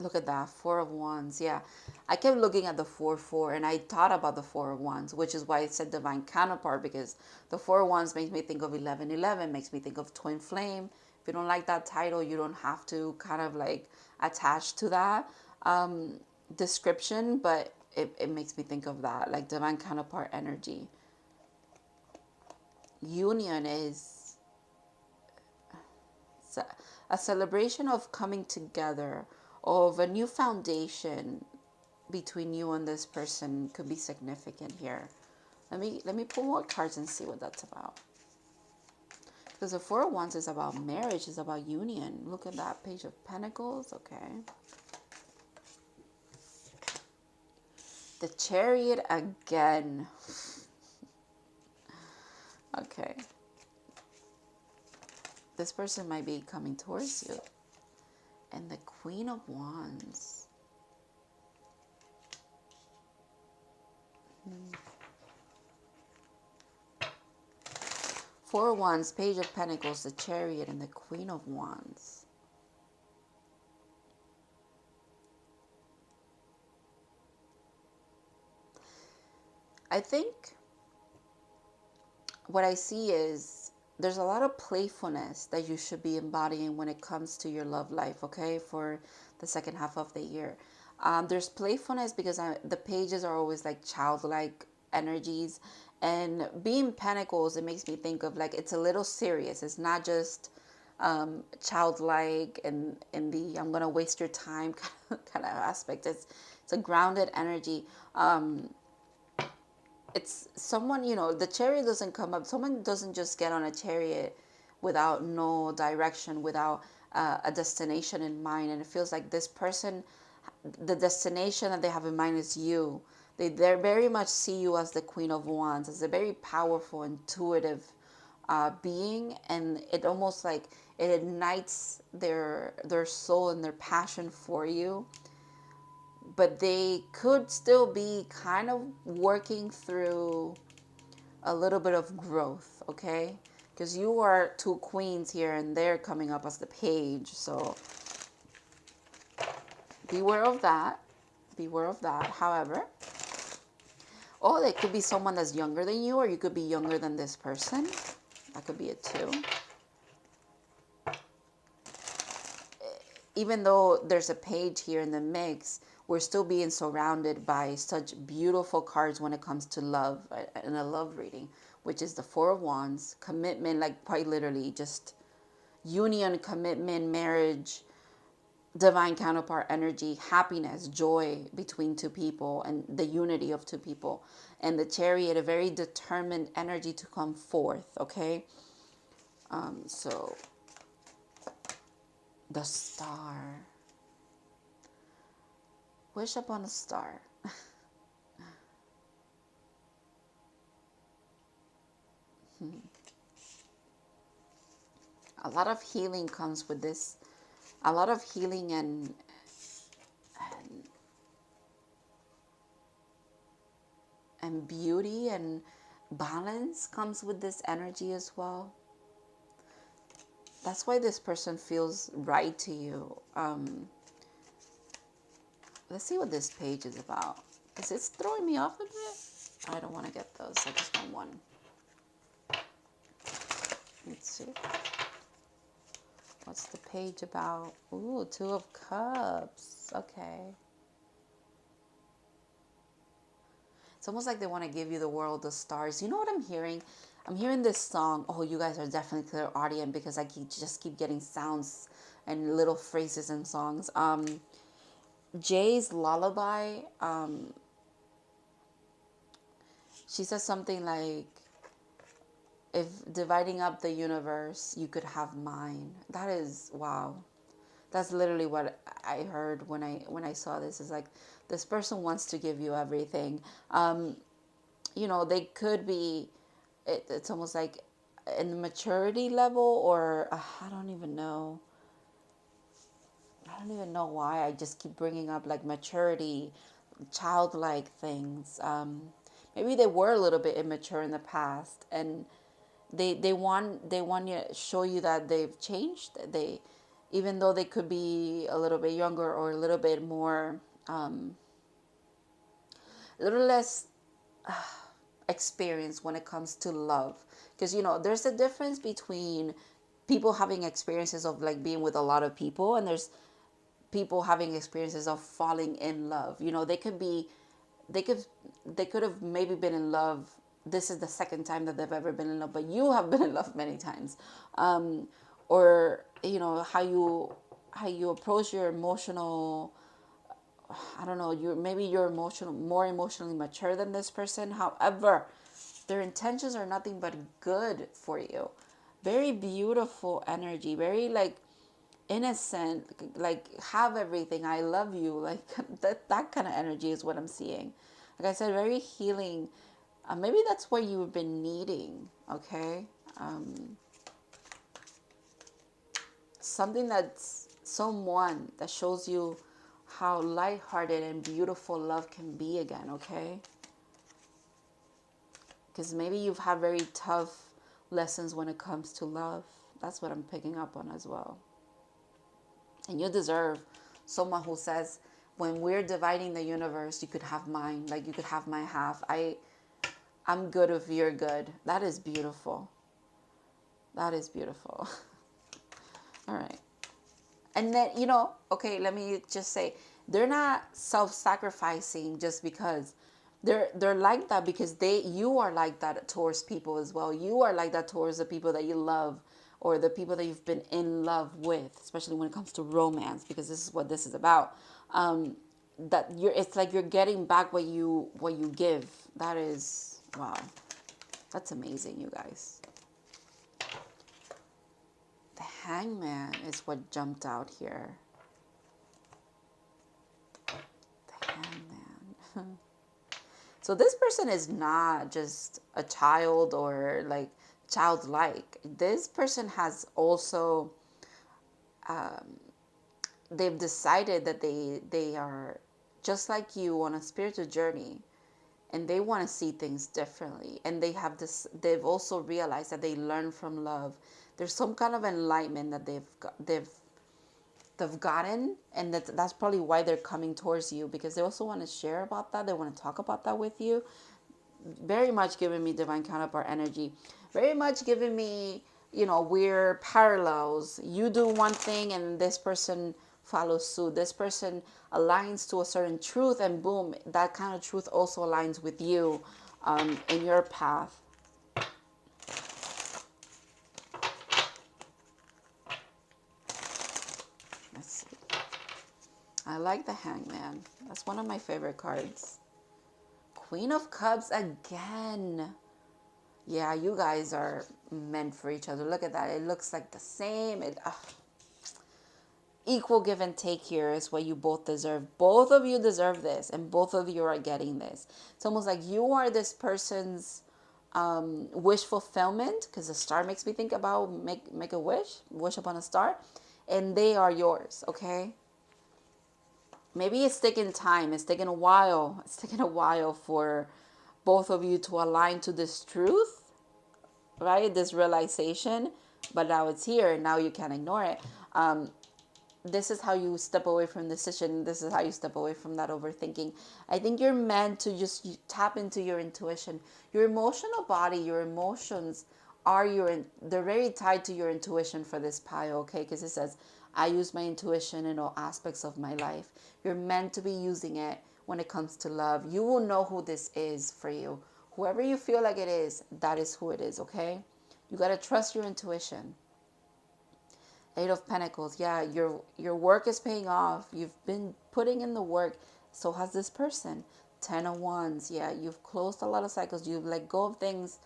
Look at that, 4 of Wands. Yeah, I kept looking at the 4 and I thought about the 4 of Wands, which is why I said divine counterpart, because the 4 of Wands makes me think of 1111, makes me think of twin flame. If you don't like that title, you don't have to kind of like attach to that description, but it makes me think of that, like divine counterpart energy. Union is a celebration of coming together, of a new foundation between you and this person. Could be significant here. Let me pull more cards and see what that's about. Because the 4 of Wands is about marriage, is about union. Look at that, Page of Pentacles. Okay. The Chariot again. Okay. This person might be coming towards you. And the Queen of Wands. Four of Wands, Page of Pentacles, the Chariot, and the Queen of Wands. I think what I see is there's a lot of playfulness that you should be embodying when it comes to your love life, okay, for the second half of the year. There's playfulness because the pages are always like childlike energies. And being Pentacles, it makes me think of like it's a little serious. It's not just childlike and in the I'm going to waste your time kind of aspect. It's a grounded energy. It's someone, you know, the chariot doesn't come up. Someone doesn't just get on a chariot without no direction, without a destination in mind. And it feels like this person, the destination that they have in mind is you. They very much see you as the Queen of Wands, as a very powerful, intuitive being. And it almost like it ignites their soul and their passion for you. But they could still be kind of working through a little bit of growth, okay? Because you are two queens here and they're coming up as the page. So beware of that. Beware of that. However, oh, it could be someone that's younger than you, or you could be younger than this person. That could be it too. Even though there's a page here in the mix, we're still being surrounded by such beautiful cards when it comes to love and a love reading, which is the 4 of Wands, commitment, like quite literally just union, commitment, marriage, divine counterpart energy, happiness, joy between two people, and the unity of two people. And the Chariot, a very determined energy to come forth, okay? So the Star. Wish upon a star. A lot of healing comes with this. A lot of healing and beauty and balance comes with this energy as well. That's why this person feels right to you. Let's see what this page is about. Because it's throwing me off a bit. I don't want to get those. I just want one. Let's see. What's the page about? Ooh, Two of Cups. Okay. It's almost like they want to give you the world, the stars. You know what I'm hearing? I'm hearing this song. Oh, you guys are definitely clairaudient because I just keep getting sounds and little phrases and songs. Jay's Lullaby. She says something like, if dividing up the universe, you could have mine. That is, wow. That's literally what I heard when I saw this. Is like, this person wants to give you everything. You know, they could be, it's almost like in the maturity level, or I don't even know. I don't even know why I just keep bringing up like maturity, childlike things. Maybe they were a little bit immature in the past, and they want to show you that they've changed. They, even though they could be a little bit younger or a little bit more, a little less experience when it comes to love. Because, you know, there's a difference between people having experiences of like being with a lot of people, and there's people having experiences of falling in love. You know, they could they could have maybe been in love. This is the second time that they've ever been in love, but you have been in love many times. Or, you know, how you approach your emotional, I don't know, you're emotional, more emotionally mature than this person. However, their intentions are nothing but good for you. Very beautiful energy, very like innocent, like have everything, I love you, like that kind of energy is what I'm seeing. Like I said, very healing. Maybe that's what you've been needing. Okay. Something that's someone that shows you how lighthearted and beautiful love can be again. Okay. Because maybe you've had very tough lessons when it comes to love. That's what I'm picking up on as well. And you deserve someone who says, when we're dividing the universe, you could have mine. Like, you could have my half. I'm good if you're good. That is beautiful. That is beautiful. All right. And then, you know, okay, let me just say, they're not self-sacrificing just because. They're like that because you are like that towards people as well. You are like that towards the people that you love, or the people that you've been in love with, especially when it comes to romance, because this is what this is about. That it's like you're getting back what you give. That is, wow. That's amazing, you guys. The Hangman is what jumped out here. The Hangman. So this person is not just a child or like childlike. This person has also, they've decided that they are just like you on a spiritual journey, and they want to see things differently. And they've also realized that they learn from love. There's some kind of enlightenment that they've gotten, and that's probably why they're coming towards you, because they also want to share about that. They want to talk about that with you. Very much giving me divine counterpart energy. Very much giving me, you know, we're parallels. You do one thing and this person follows suit. This person aligns to a certain truth, and boom, that kind of truth also aligns with you in your path. Let's see. I like the Hangman. That's one of my favorite cards. Queen of Cups again. Yeah, you guys are meant for each other. Look at that. It looks like the same. equal give and take here is what you both deserve. Both of you deserve this, and both of you are getting this. It's almost like you are this person's wish fulfillment, because the star makes me think about make a wish upon a star, and they are yours. Okay, maybe it's taking time, it's taking a while, for both of you to align to this truth, right? This realization, but now it's here. Now you can't ignore it. This is how you step away from decision. This is how you step away from that overthinking. I think you're meant to just tap into your intuition. Your emotional body, your emotions they're very tied to your intuition for this pile, okay? Because it says, I use my intuition in all aspects of my life. You're meant to be using it when it comes to love. You will know who this is for you. Whoever you feel like it is, that is who it is, okay? You got to trust your intuition. Eight of Pentacles. Yeah, your work is paying off. You've been putting in the work. So has this person. Ten of Wands. Yeah, you've closed a lot of cycles. You've let go of things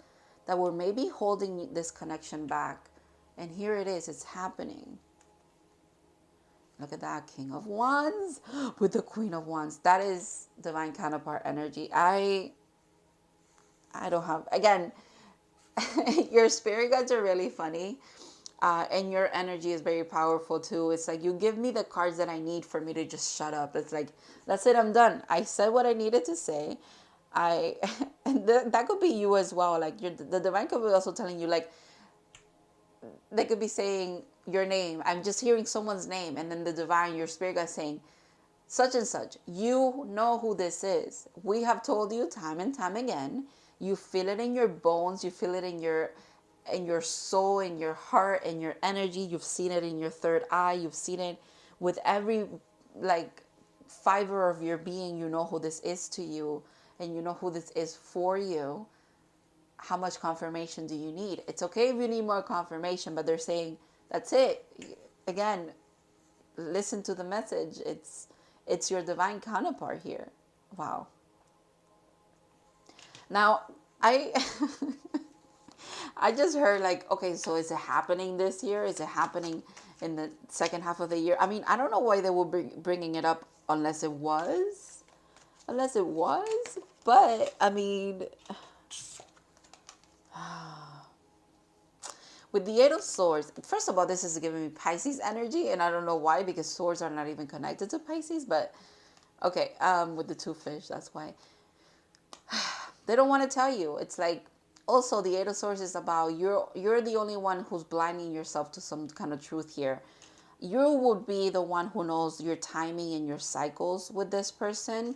that were maybe holding this connection back. And here it is. It's happening. Look at that. King of Wands with the Queen of Wands. That is divine counterpart energy. I don't have... Again, your spirit guides are really funny. And your energy is very powerful too. It's like you give me the cards that I need for me to just shut up. It's like, that's it, I'm done. I said what I needed to say. And that could be you as well. Like the divine could be also telling you, like, they could be saying your name. I'm just hearing someone's name, and then the divine, your spirit guide, saying such and such. You know who this is. We have told you time and time again. You feel it in your bones. You feel it in your soul, in your heart, in your energy. You've seen it in your third eye. You've seen it with every like fiber of your being. You know who this is to you, and you know who this is for you. How much confirmation do you need? It's okay if you need more confirmation, but they're saying that's it. Again, listen to the message. It's your divine counterpart here. Wow. Now, I I just heard, like, okay, so is it happening this year? Is it happening in the second half of the year? I mean, I don't know why they were bringing it up unless it was. But, I mean, with the Eight of Swords, first of all, this is giving me Pisces energy, and I don't know why, because swords are not even connected to Pisces, but okay, with the two fish, that's why. They don't want to tell you. It's like, also the Eight of Swords is about you're the only one who's blinding yourself to some kind of truth here. You would be the one who knows your timing and your cycles with this person.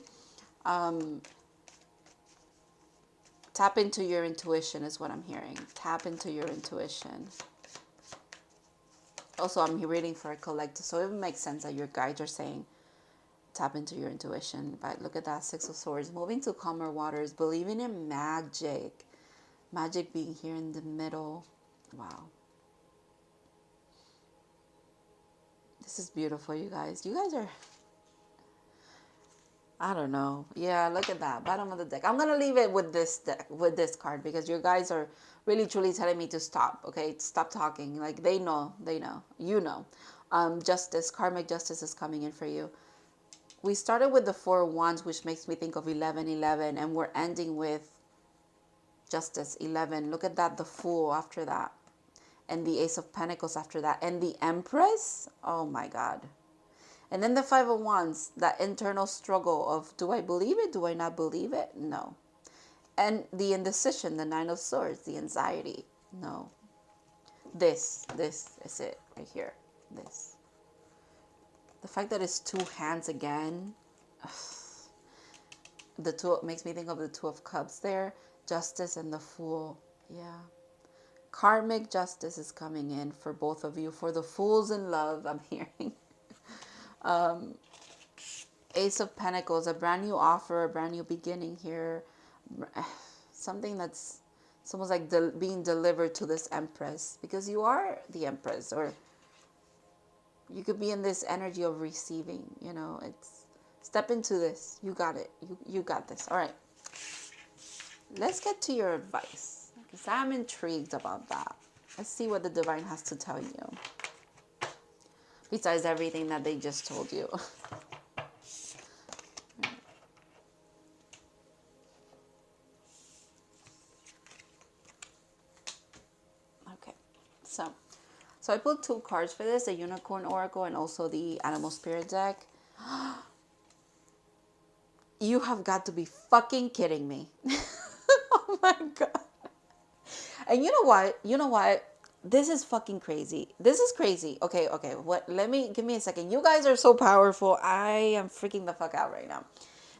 Tap into your intuition is what I'm hearing. Tap into your intuition. Also, I'm reading for a collective, so it makes sense that your guides are saying tap into your intuition. But look at that, Six of Swords. Moving to calmer waters. Believing in magic. Magic being here in the middle. Wow. This is beautiful, you guys. You guys are... I don't know. Yeah, look at that. Bottom of the deck. I'm going to leave it with this deck, with this card, because your guys are really truly telling me to stop, okay? Stop talking. Like, they know. You know. Justice, karmic justice is coming in for you. We started with the Four of Wands, which makes me think of 11:11, and we're ending with Justice, 11. Look at that, the Fool after that, and the Ace of Pentacles after that, and the Empress. Oh my God. And then the Five of Wands, that internal struggle of, do I believe it? Do I not believe it? No. And the indecision, the Nine of Swords, the anxiety. No. This is it right here. This. The fact that it's two hands again. The two makes me think of the Two of Cups there. Justice and the Fool. Yeah. Karmic justice is coming in for both of you. For the fools in love, I'm hearing. Ace of Pentacles, a brand new offer, a brand new beginning here. Something that's, it's almost like being delivered to this Empress, because you are the Empress, or you could be in this energy of receiving, you know. It's, step into this. You got it. You got this. All right. Let's get to your advice, because I'm intrigued about that. Let's see what the divine has to tell you. besides everything that they just told you. Okay, so I pulled 2 cards for this, the Unicorn Oracle and also the Animal Spirit deck. You have got to be fucking kidding me. Oh my God. And you know what? You know what? This is fucking crazy. This is crazy. Okay, okay. What? Give me a second. You guys are so powerful. I am freaking the fuck out right now.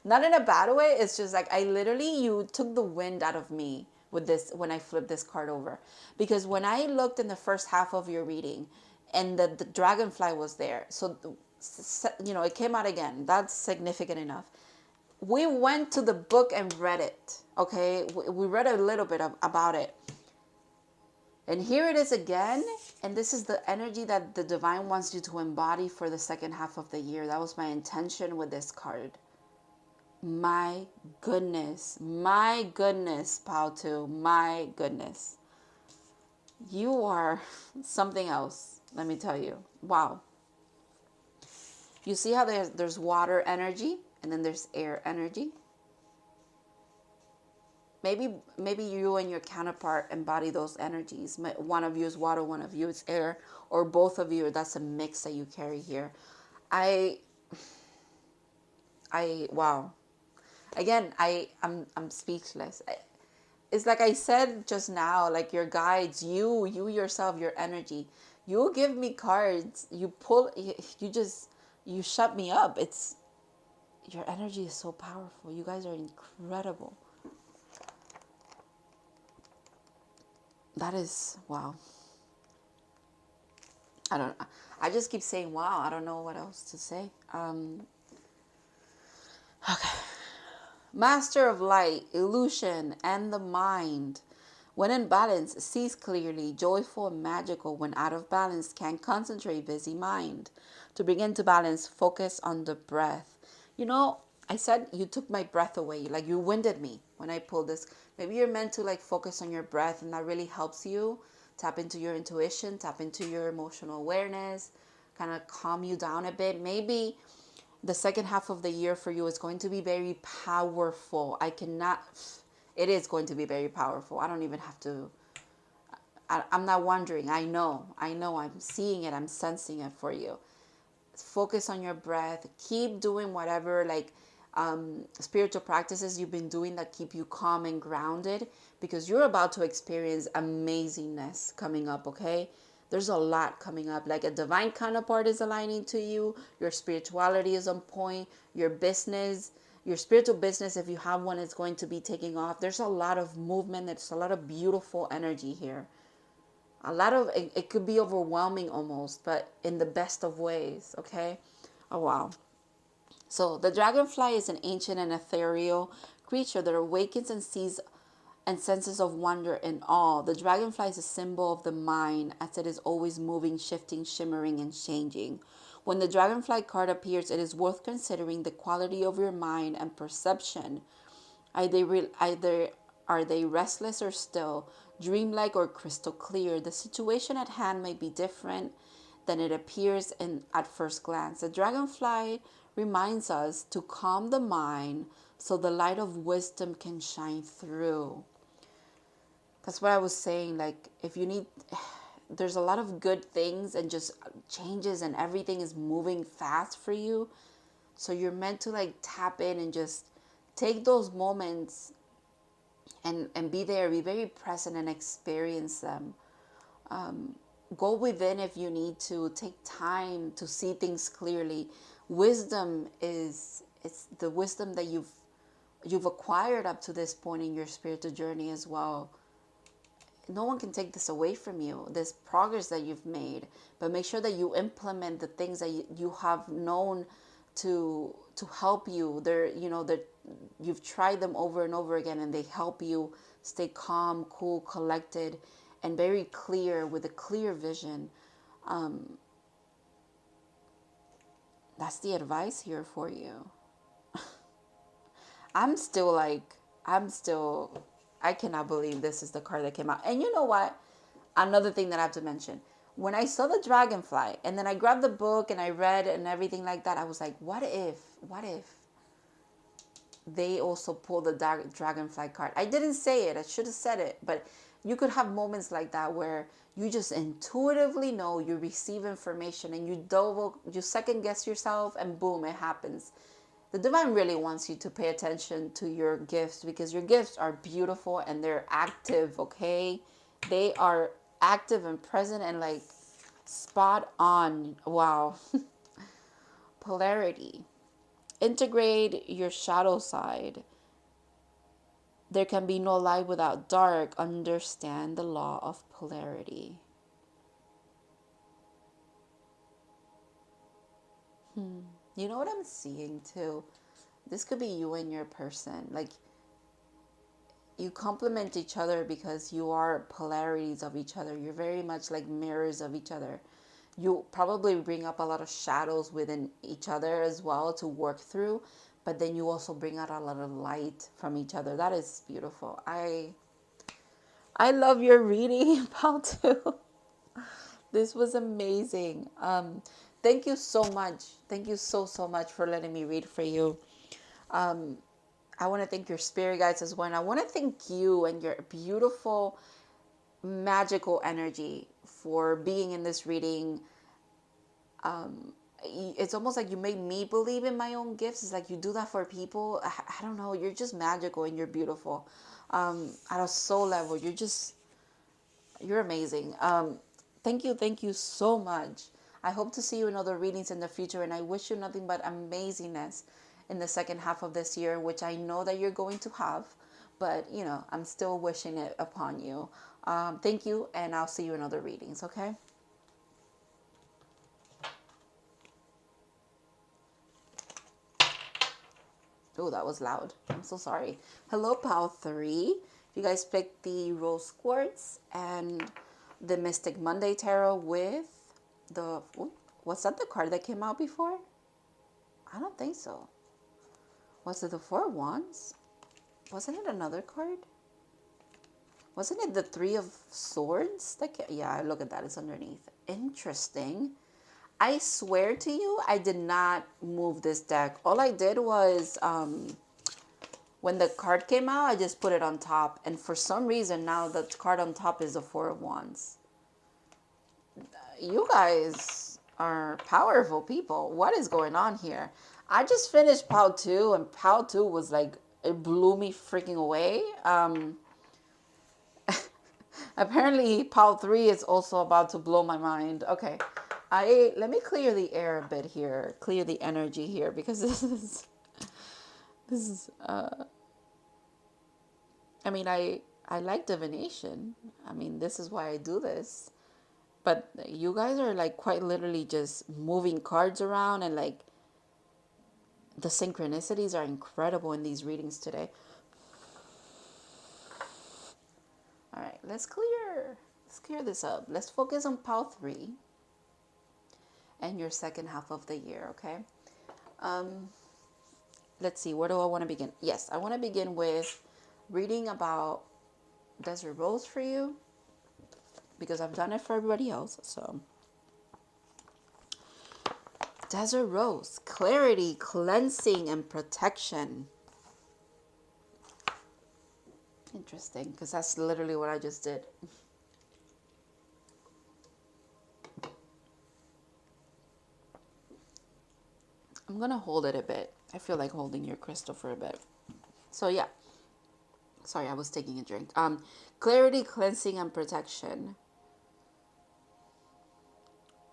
Not in a bad way. It's just like you took the wind out of me with this when I flipped this card over. Because when I looked in the first half of your reading and the dragonfly was there. So, it came out again. That's significant enough. We went to the book and read it. Okay. We read a little bit about it. And here it is again. And this is the energy that the divine wants you to embody for the second half of the year. That was my intention with this card. My goodness, Pautu, my goodness. You are something else, let me tell you. Wow. You see how there's water energy and then there's air energy? Maybe you and your counterpart embody those energies. One of you is water, one of you is air, or both of you. That's a mix that you carry here. Wow. Again, I'm speechless. It's like I said just now, like your guides, you yourself, your energy. You give me cards. You shut me up. Your energy is so powerful. You guys are incredible. That is, wow. I just keep saying wow. I don't know what else to say. Okay. Master of light, illusion, and the mind. When in balance, sees clearly, joyful and magical. When out of balance, can concentrate, busy mind. To bring into balance, focus on the breath. I said you took my breath away, like you winded me when I pulled this. Maybe you're meant to focus on your breath, and that really helps you tap into your intuition, tap into your emotional awareness, kind of calm you down a bit. Maybe the second half of the year for you is going to be very powerful. It is going to be very powerful. I don't even have to, I'm not wondering. I know, I'm seeing it, I'm sensing it for you. Focus on your breath. Keep doing whatever spiritual practices you've been doing that keep you calm and grounded, because you're about to experience amazingness coming up, okay? There's a lot coming up. Like a divine counterpart is aligning to you. Your spirituality is on point. Your spiritual business, if you have one, is going to be taking off. There's a lot of movement. There's a lot of beautiful energy here. It could be overwhelming almost, but in the best of ways, okay? Oh, wow. So the dragonfly is an ancient and ethereal creature that awakens and sees and senses of wonder and awe. The dragonfly is a symbol of the mind, as it is always moving, shifting, shimmering, and changing. When the dragonfly card appears, it is worth considering the quality of your mind and perception. Either are they restless or still, dreamlike or crystal clear? The situation at hand may be different than it appears at first glance. The dragonfly reminds us to calm the mind so the light of wisdom can shine through. That's what I was saying. If you need, there's a lot of good things and just changes, and everything is moving fast for you. So you're meant to tap in and just take those moments and be there, be very present and experience them. Go within if you need to. Take time to see things clearly. Wisdom it's the wisdom that you've acquired up to this point in your spiritual journey as well. No one can take this away from you, this progress that you've made, but make sure that you implement the things that you have known to help you. That you've tried them over and over again, and they help you stay calm, cool, collected, and very clear, with a clear vision. That's the advice here for you. I cannot believe this is the card that came out. And you know what? Another thing that I have to mention. when I saw the dragonfly and then I grabbed the book and I read and everything like that, I was like, what if they also pull the dragonfly card? I didn't say it. I should have said it. But you could have moments like that where you just intuitively know you receive information and you second guess yourself and boom, it happens. The divine really wants you to pay attention to your gifts because your gifts are beautiful and they're active, okay? They are active and present and like spot on. Wow. Polarity. Integrate your shadow side. There can be no light without dark. Understand the law of polarity. You know what I'm seeing too? This could be you and your person. Like, you complement each other because you are polarities of each other. You're very much like mirrors of each other. You probably bring up a lot of shadows within each other as well to work through, but then you also bring out a lot of light from each other. That is beautiful. I love your reading, Pal, too. This was amazing. Thank you so much. Thank you so much for letting me read for you. I want to thank your spirit guides as well. And I want to thank you and your beautiful, magical energy for being in this reading. It's almost like you made me believe in my own gifts. It's like you do that for people. I don't know. You're just magical and you're beautiful. At a soul level, you're amazing. Thank you so much. I hope to see you in other readings in the future, and I wish you nothing but amazingness in the second half of this year, which I know that you're going to have, but you know, I'm still wishing it upon you. Thank you, and I'll see you in other readings, okay? Oh, that was loud. I'm so sorry. Hello, Pal 3. You guys picked the Rose Quartz and the Mystic Monday Tarot with the... what's that, the card that came out before? I don't think so. Was it the Four of Wands? Wasn't it another card? Wasn't it the Three of Swords? Yeah, look at that. It's underneath. Interesting. I swear to you, I did not move this deck. All I did was, when the card came out, I just put it on top. And for some reason, now the card on top is the Four of Wands. You guys are powerful people. What is going on here? I just finished POW 2, and POW 2 was like, it blew me freaking away. Apparently, POW 3 is also about to blow my mind. Okay. Let me clear the air a bit here, clear the energy here, because this is I mean, I like divination. I mean, this is why I do this. But you guys are like quite literally just moving cards around, and like the synchronicities are incredible in these readings today. All right, let's clear this up. Let's focus on POW 3 and your second half of the year, okay? Let's see, where do I want to begin? Yes, I want to begin with reading about Desert Rose for you, because I've done it for everybody else. So, Desert Rose, clarity, cleansing, and protection. Interesting, because that's literally what I just did. I'm going to hold it a bit. I feel like holding your crystal for a bit. So, yeah. Sorry, I was taking a drink. Clarity, cleansing, and protection.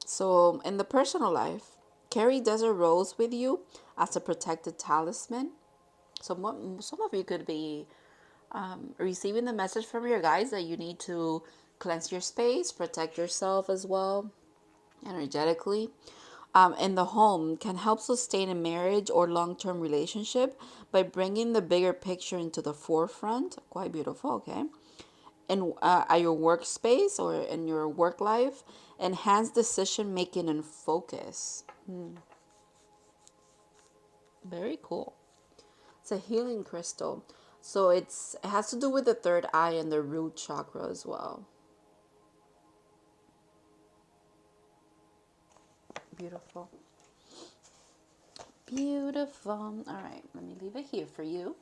So, in the personal life, carry Desert Rose with you as a protected talisman. So, some of you could be receiving the message from your guides that you need to cleanse your space, protect yourself as well, energetically. In the home can help sustain a marriage or long-term relationship by bringing the bigger picture into the forefront. Quite beautiful, okay? And at your workspace or in your work life, enhance decision making and focus. Very cool. It's a healing crystal. So it has to do with the third eye and the root chakra as well. Beautiful. Beautiful. All right, let me leave it here for you.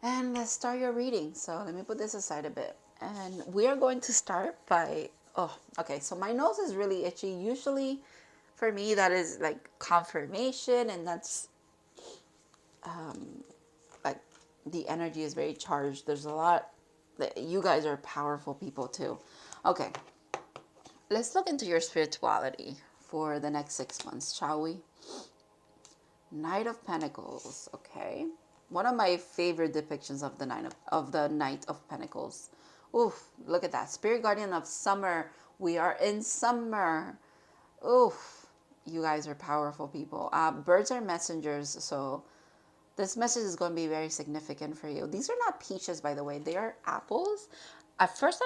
And let's start your reading. So let me put this aside a bit. And we are going to start by, oh, okay. So my nose is really itchy. Usually for me, that is like confirmation, and that's like the energy is very charged. There's a lot that you guys are powerful people too. Okay, let's look into your spirituality for the next 6 months, shall we? Knight of Pentacles. Okay, one of my favorite depictions of the Knight of Pentacles. Oof, look at that. Spirit guardian of summer. We are in summer. Oof, you guys are powerful people. Birds are messengers, so this message is going to be very significant for you. These are not peaches, by the way. They are apples. At first,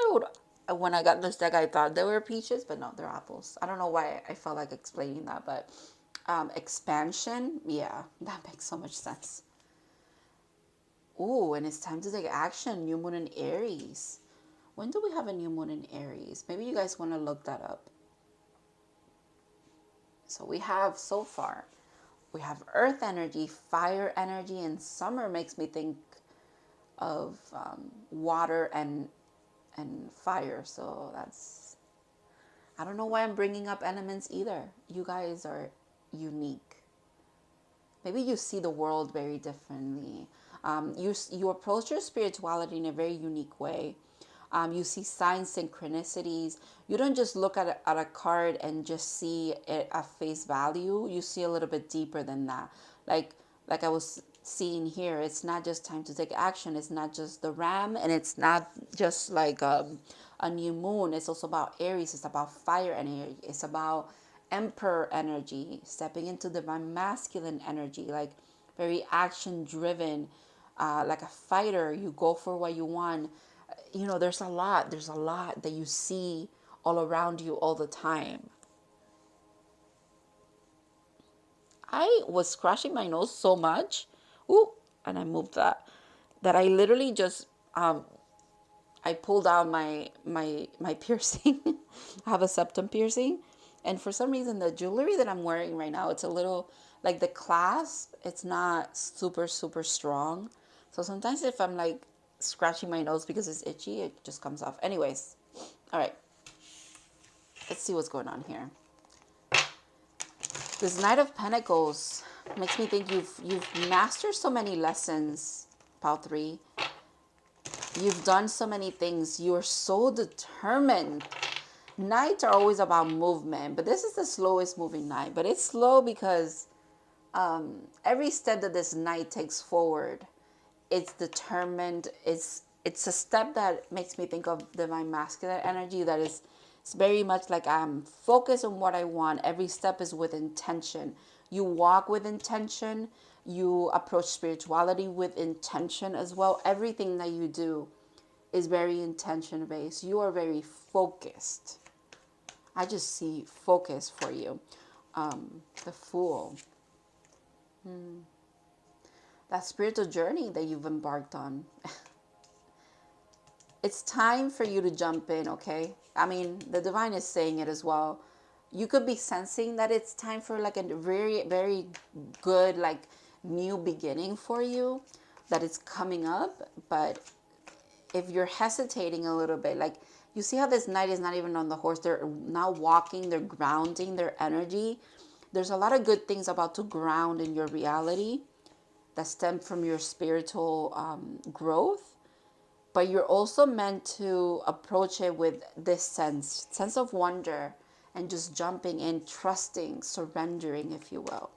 when I got this deck, I thought they were peaches, but no, they're apples. I don't know why I felt like explaining that, but expansion, yeah, that makes so much sense. Ooh, and it's time to take action. New moon in Aries. When do we have a new moon in Aries? Maybe you guys want to look that up. So we have so far, we have earth energy, fire energy, and summer makes me think of water and fire. So that's, I don't know why I'm bringing up elements either. You guys are unique. Maybe you see the world very differently. You approach your spirituality in a very unique way. You see signs, synchronicities. You don't just look at a card and just see it at face value. You see a little bit deeper than that. Like I was seeing here, it's not just time to take action. It's not just the ram, and it's not just like a new moon. It's also about Aries. It's about fire energy. It's about emperor energy, stepping into divine masculine energy, like very action driven, like a fighter. You go for what you want. You know, there's a lot that you see all around you all the time. I was scratching my nose so much, ooh, and I moved that I literally just I pulled out my piercing. I have a septum piercing, and for some reason the jewelry that I'm wearing right now, it's a little like the clasp, it's not super strong. So sometimes if I'm like scratching my nose because it's itchy, it just comes off. Anyways, all right, let's see what's going on here. This Knight of Pentacles makes me think you've mastered so many lessons, Pal 3. You've done so many things. You're so determined. Knights are always about movement, but this is the slowest moving knight. But it's slow because every step that this knight takes forward, it's determined. It's a step that makes me think of divine masculine energy. That is, it's very much like I'm focused on what I want. Every step is with intention. You walk with intention. You approach spirituality with intention as well. Everything that you do is very intention based. You are very focused. I just see focus for you. The Fool. That spiritual journey that you've embarked on. It's time for you to jump in, okay? I mean, the divine is saying it as well. You could be sensing that it's time for like a very good, like new beginning for you, that it's coming up. But if you're hesitating a little bit, like you see how this knight is not even on the horse, they're now walking, they're grounding their energy. There's a lot of good things about to ground in your reality that stem from your spiritual growth. But you're also meant to approach it with this sense of wonder, and just jumping in, trusting, surrendering, if you will.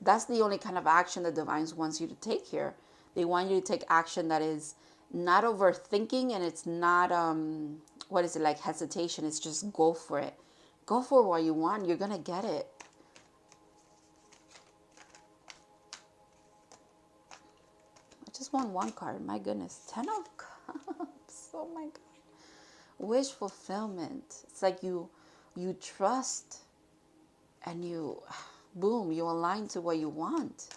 That's the only kind of action the divine wants you to take here. They want you to take action that is not overthinking, and it's not what is it, like hesitation. It's just go for it. Go for what you want. You're gonna get it. I just want one card. My goodness. 10 of Cups. Oh my God. Wish fulfillment. It's like you trust, and you, boom, you align to what you want.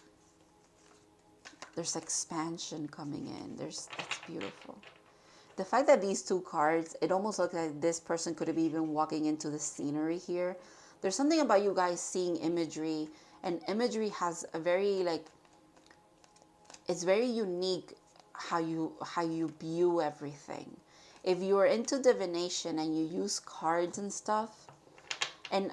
There's expansion coming in. It's beautiful. The fact that these two cards, it almost looks like this person could have been walking into the scenery here. there's something about you guys seeing imagery, and imagery has a very like, it's very unique how you view everything. If you're into divination and you use cards and stuff, and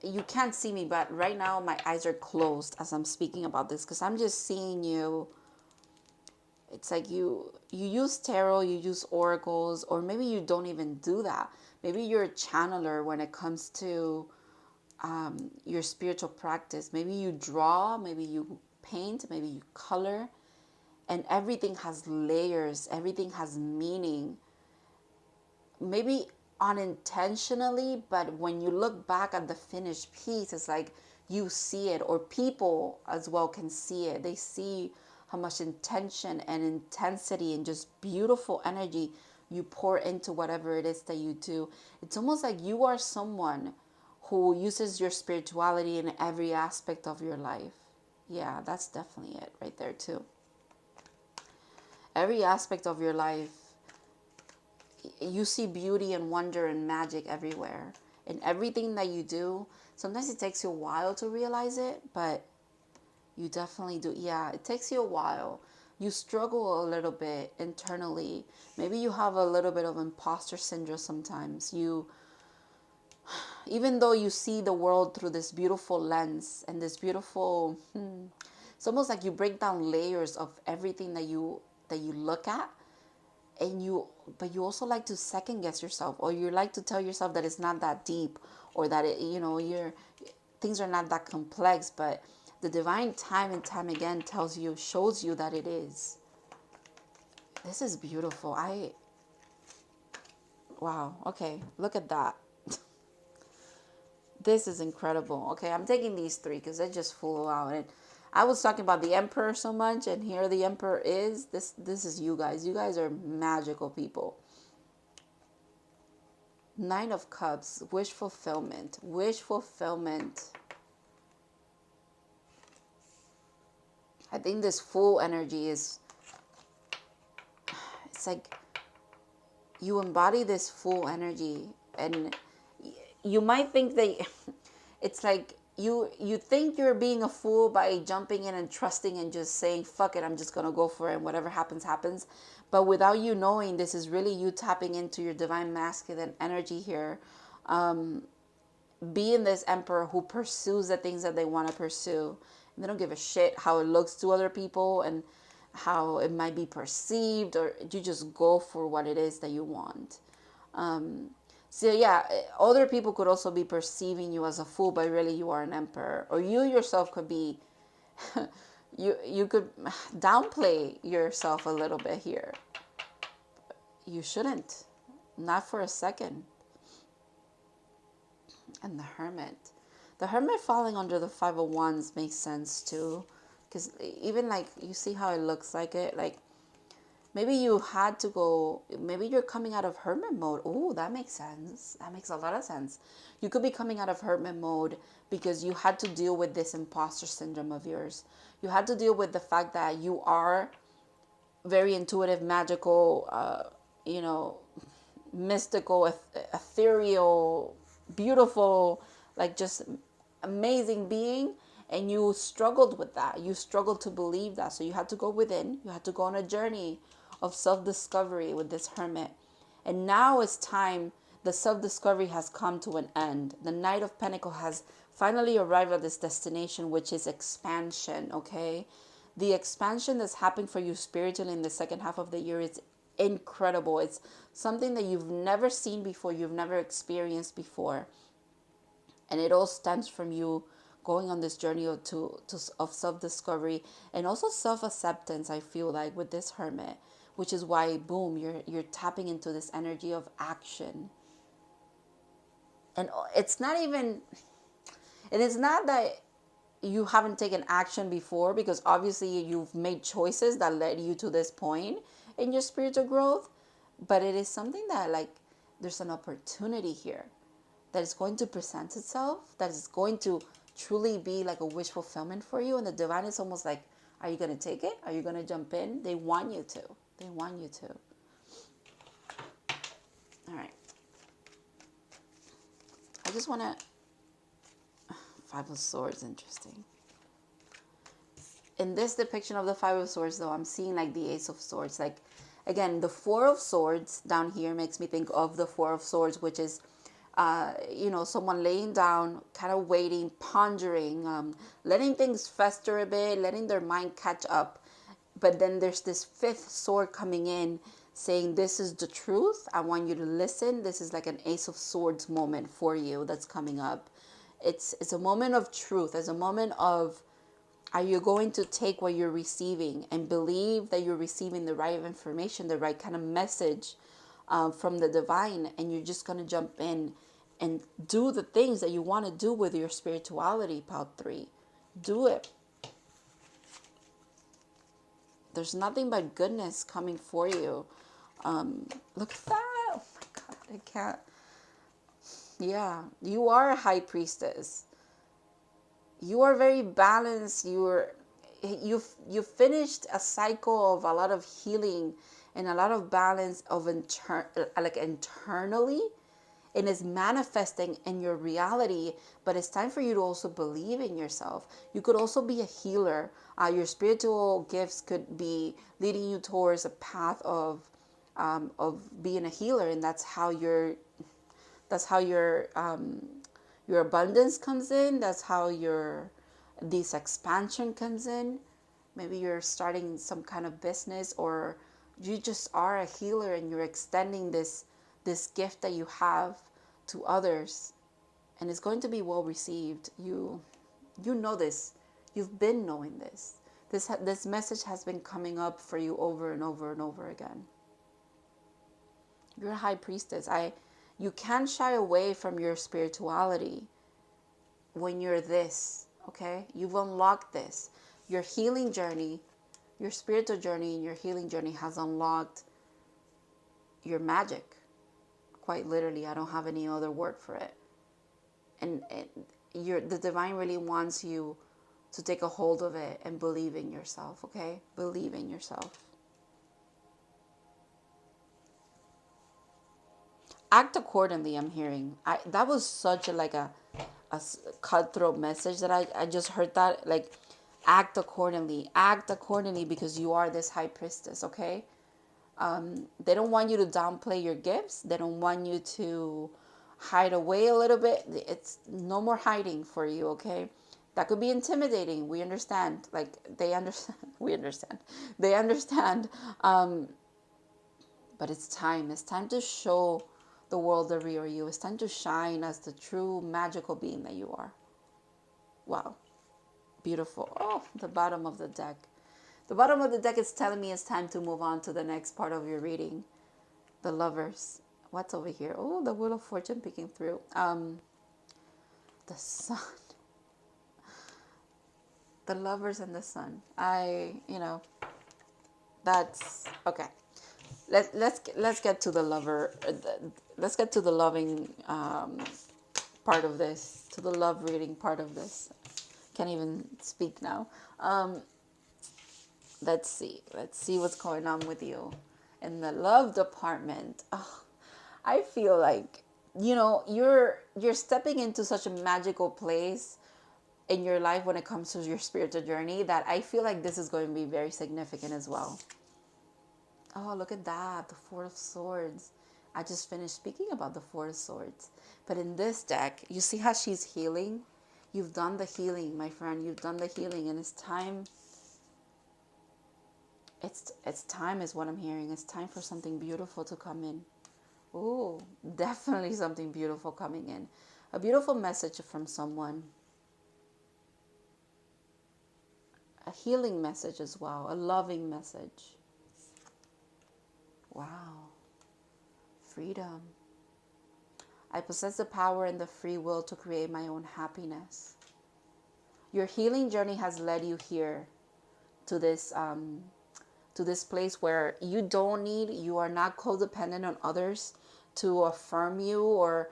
you can't see me, but right now my eyes are closed as I'm speaking about this because I'm just seeing you. It's like you use tarot, you use oracles, or maybe you don't even do that. Maybe you're a channeler when it comes to your spiritual practice. Maybe you draw, maybe you paint, maybe you color, and everything has layers, everything has meaning. Maybe unintentionally, but when you look back at the finished piece, it's like you see it, or people as well can see it. They see how much intention and intensity and just beautiful energy you pour into whatever it is that you do. It's almost like you are someone who uses your spirituality in every aspect of your life. Yeah, that's definitely it right there too. Every aspect of your life, you see beauty and wonder and magic everywhere. In everything that you do, sometimes it takes you a while to realize it, but you definitely do. Yeah, it takes you a while. You struggle a little bit internally. Maybe you have a little bit of imposter syndrome sometimes. Even though you see the world through this beautiful lens and this beautiful, it's almost like you break down layers of everything that you look at, and but you also like to second guess yourself, or you like to tell yourself that it's not that deep, or that things are not that complex, but the divine time and time again shows you that it is. This is beautiful. Wow, okay, look at that. This is incredible. Okay, I'm taking these three because they just flew out. And I was talking about the Emperor so much, and here the Emperor is. This is you guys. You guys are magical people. Nine of Cups, wish fulfillment. Wish fulfillment. I think this full energy is, it's like you embody this full energy, and you might think that it's like you think you're being a fool by jumping in and trusting and just saying fuck it, I'm just gonna go for it, and whatever happens happens. But without you knowing, this is really you tapping into your divine masculine energy here, being this emperor who pursues the things that they want to pursue. And they don't give a shit how it looks to other people and how it might be perceived, or you just go for what it is that you want. So yeah, other people could also be perceiving you as a fool, but really you are an emperor. Or you yourself could be, you could downplay yourself a little bit here. You shouldn't, not for a second. And the Hermit. The Hermit falling under the Five of Wands makes sense too. Because even like, you see how it looks like it? Like, maybe you had to go, maybe you're coming out of hermit mode. Oh, that makes sense. That makes a lot of sense. You could be coming out of hermit mode because you had to deal with this imposter syndrome of yours. You had to deal with the fact that you are very intuitive, magical, mystical, ethereal, beautiful, like just amazing being. And you struggled with that. You struggled to believe that. So you had to go within. You had to go on a journey of self-discovery with this Hermit. And now it's time. The self-discovery has come to an end. The Knight of Pentacles has finally arrived at this destination, which is expansion, okay? The expansion that's happening for you spiritually in the second half of the year is incredible. It's something that you've never seen before, you've never experienced before. And it all stems from you going on this journey of self-discovery and also self-acceptance, I feel like, with this Hermit, which is why, boom, you're tapping into this energy of action. And it's not that you haven't taken action before, because obviously you've made choices that led you to this point in your spiritual growth, but it is something that, like, there's an opportunity here that is going to present itself, that is going to truly be like a wish fulfillment for you. And the divine is almost like, are you going to take it? Are you going to jump in? They want you to. They want you to. All right. I just want to Five of Swords, interesting. In this depiction of the Five of Swords, though, I'm seeing like the Ace of Swords. Like, again, the Four of Swords down here makes me think of the Four of Swords, which is, someone laying down, kind of waiting, pondering, letting things fester a bit, letting their mind catch up. But then there's this fifth sword coming in saying, this is the truth. I want you to listen. This is like an Ace of Swords moment for you that's coming up. It's a moment of truth. It's a moment of, are you going to take what you're receiving and believe that you're receiving the right information, the right kind of message from the divine, and you're just going to jump in and do the things that you want to do with your spirituality, Pile 3. Do it. There's nothing but goodness coming for you. Look at that. Oh my God, I can't. Yeah, you are a high priestess. You are very balanced. You've finished a cycle of a lot of healing and a lot of balance of internally, and is manifesting in your reality. But it's time for you to also believe in yourself. You could also be a healer. Your spiritual gifts could be leading you towards a path of being a healer, and that's how your abundance comes in. That's how this expansion comes in. Maybe you're starting some kind of business, or you just are a healer and you're extending this gift that you have to others, and it's going to be well received. You know this. You've been knowing this. This message has been coming up for you over and over and over again. You're a high priestess. You can't shy away from your spirituality when you're this, okay? You've unlocked this. Your healing journey, your spiritual journey and your healing journey has unlocked your magic. Quite literally, I don't have any other word for it. And the divine really wants you to take a hold of it and believe in yourself, okay? Believe in yourself. Act accordingly, I'm hearing. That was such a cutthroat message that I just heard that. Like, act accordingly. Act accordingly, because you are this high priestess, okay? They don't want you to downplay your gifts. They don't want you to hide away a little bit. It's no more hiding for you, okay? That could be intimidating. We understand. Like, they understand. We understand. They understand. But it's time. It's time to show the world the real you. It's time to shine as the true magical being that you are. Wow. Beautiful. Oh, the bottom of the deck. The bottom of the deck is telling me it's time to move on to the next part of your reading. The Lovers. What's over here? Oh, the Wheel of Fortune peeking through. The Sun. The Lovers and the Sun. That's okay. Let's get to the lover. Let's get to the loving part of this. To the love reading part of this. Can't even speak now. Let's see what's going on with you in the love department. Oh, I feel like you're stepping into such a magical place in your life when it comes to your spiritual journey, that I feel like this is going to be very significant as well. Oh, look at that, the Four of Swords. I just finished speaking about the Four of Swords. But in this deck, you see how she's healing? You've done the healing, my friend. You've done the healing, and it's time. It's time is what I'm hearing. It's time for something beautiful to come in. Oh, definitely something beautiful coming in. A beautiful message from someone. A healing message as well. A loving message. Wow. Freedom. I possess the power and the free will to create my own happiness. Your healing journey has led you here to this place where you are not codependent on others to affirm you or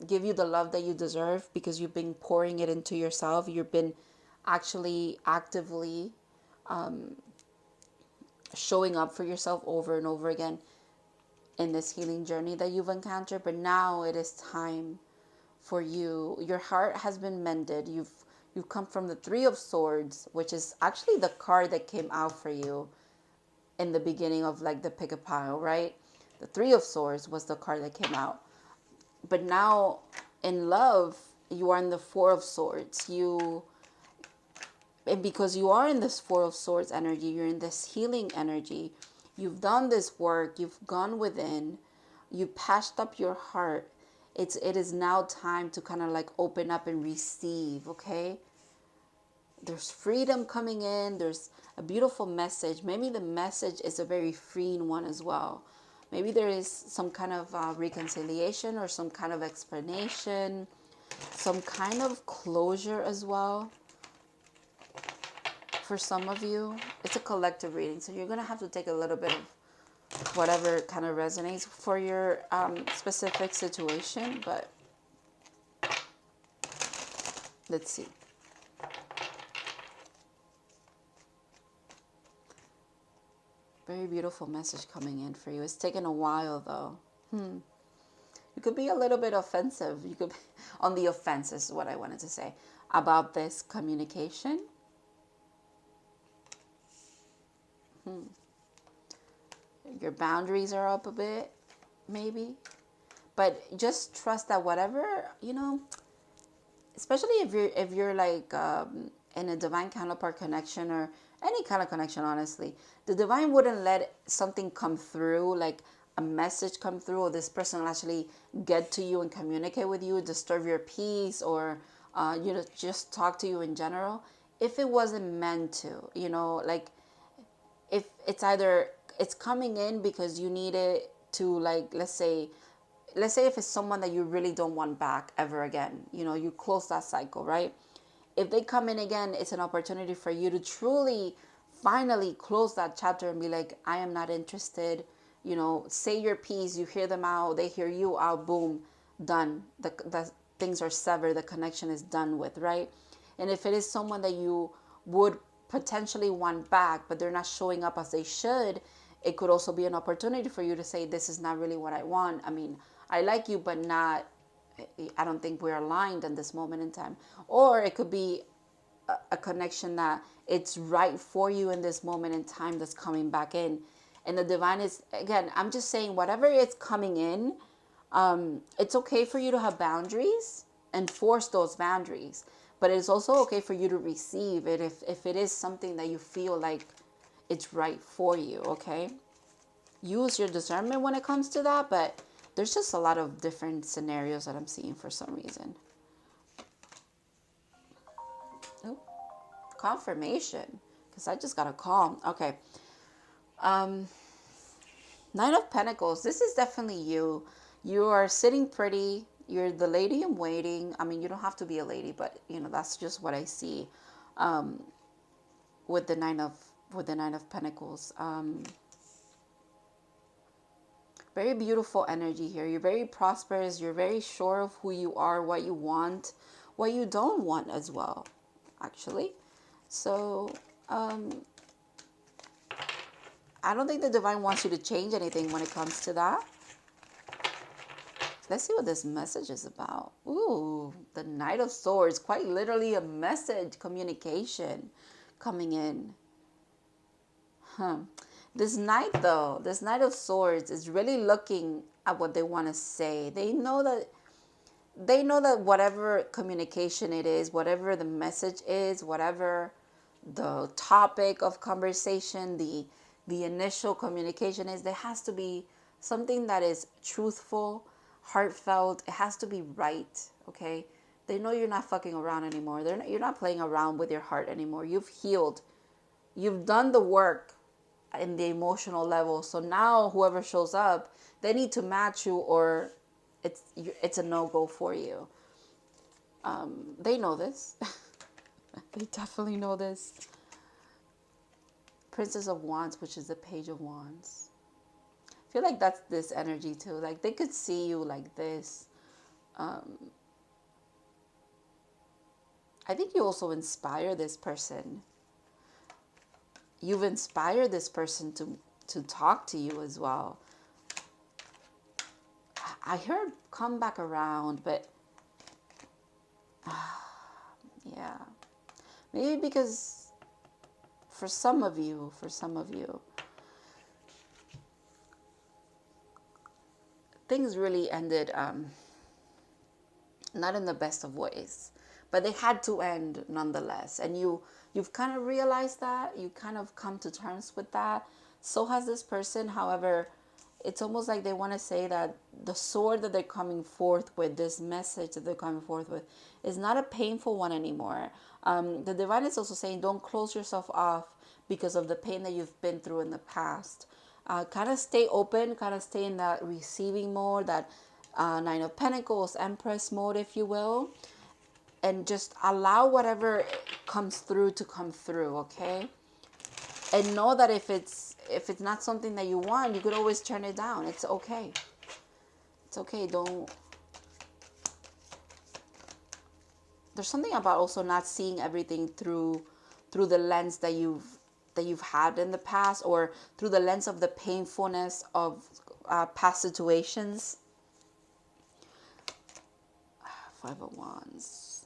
give you the love that you deserve, because you've been pouring it into yourself. You've been actually actively showing up for yourself over and over again in this healing journey that you've encountered. But now it is time for you. Your heart has been mended. You've come from the Three of Swords, which is actually the card that came out for you in the beginning of like the pick a pile, right? The Three of Swords was the card that came out. But now in love, you are in the Four of Swords. And because you are in this Four of Swords energy, you're in this healing energy. You've done this work. You've gone within. You patched up your heart. It is now time to kind of like open up and receive, okay? There's freedom coming in. There's a beautiful message. Maybe the message is a very freeing one as well. Maybe there is some kind of reconciliation or some kind of explanation, some kind of closure as well. For some of you, it's a collective reading, so you're going to have to take a little bit of whatever kind of resonates for your specific situation, but let's see. Very beautiful message coming in for you. It's taken a while, though. You could be a little bit offensive. You could be on the offense is what I wanted to say about this communication. Your boundaries are up a bit, maybe. But just trust that whatever, especially if you're like in a divine counterpart connection or any kind of connection, honestly, the divine wouldn't let something come through, like a message come through, or this person will actually get to you and communicate with you, disturb your peace, or just talk to you in general, if it wasn't meant to, like if it's either it's coming in because you need it to, like, let's say if it's someone that you really don't want back ever again, you close that cycle, right? If they come in again, it's an opportunity for you to truly finally close that chapter and be like, I am not interested. Say your piece, you hear them out, they hear you out, boom, done. The things are severed, the connection is done with, right? And if it is someone that you would potentially want back, but they're not showing up as they should, it could also be an opportunity for you to say, this is not really what I want. I mean, I like you, but I don't think we're aligned in this moment in time. Or it could be a connection that it's right for you in this moment in time that's coming back in. And the divine is, again, I'm just saying, whatever is coming in, it's okay for you to have boundaries and force those boundaries. But it's also okay for you to receive it if it is something that you feel like it's right for you, okay? Use your discernment when it comes to that, but there's just a lot of different scenarios that I'm seeing for some reason. Oh, confirmation, because I just got a call. Okay. Nine of Pentacles. This is definitely you. You are sitting pretty. You're the lady in waiting. I mean, you don't have to be a lady, but that's just what I see with the Nine of Pentacles. Very beautiful energy here. You're very prosperous. You're very sure of who you are, what you want, what you don't want as well, actually. So, I don't think the divine wants you to change anything when it comes to that. Let's see what this message is about. Ooh, the Knight of Swords. Quite literally a message, communication coming in. This Knight, though, this Knight of Swords is really looking at what they want to say. They know that whatever communication it is, whatever the message is, whatever the topic of conversation, the initial communication is, there has to be something that is truthful, heartfelt. It has to be right, okay? They know you're not fucking around anymore. You're not playing around with your heart anymore. You've healed. You've done the work in the emotional level. So now whoever shows up, they need to match you, or it's a no-go for you. They know this. They definitely know this. Princess of Wands, which is the Page of Wands. I feel like that's this energy too. Like they could see you like this. I think you also inspire this person. You've inspired this person to talk to you as well. I heard come back around, but Yeah. Maybe because for some of you, things really ended not in the best of ways, but they had to end nonetheless. And you've kind of realized that, you kind of come to terms with that. So has this person. However, it's almost like they want to say that the sword that they're coming forth with, this message that they're coming forth with, is not a painful one anymore. The divine is also saying, don't close yourself off because of the pain that you've been through in the past. Kind of stay open, kind of stay in that receiving mode, that Nine of Pentacles, Empress mode, if you will, and just allow whatever comes through to come through, okay? And know that if it's not something that you want, you could always turn it down. It's okay. It's okay. Don't. There's something about also not seeing everything through the lens that you've had in the past, or through the lens of the painfulness of past situations. Five of Wands.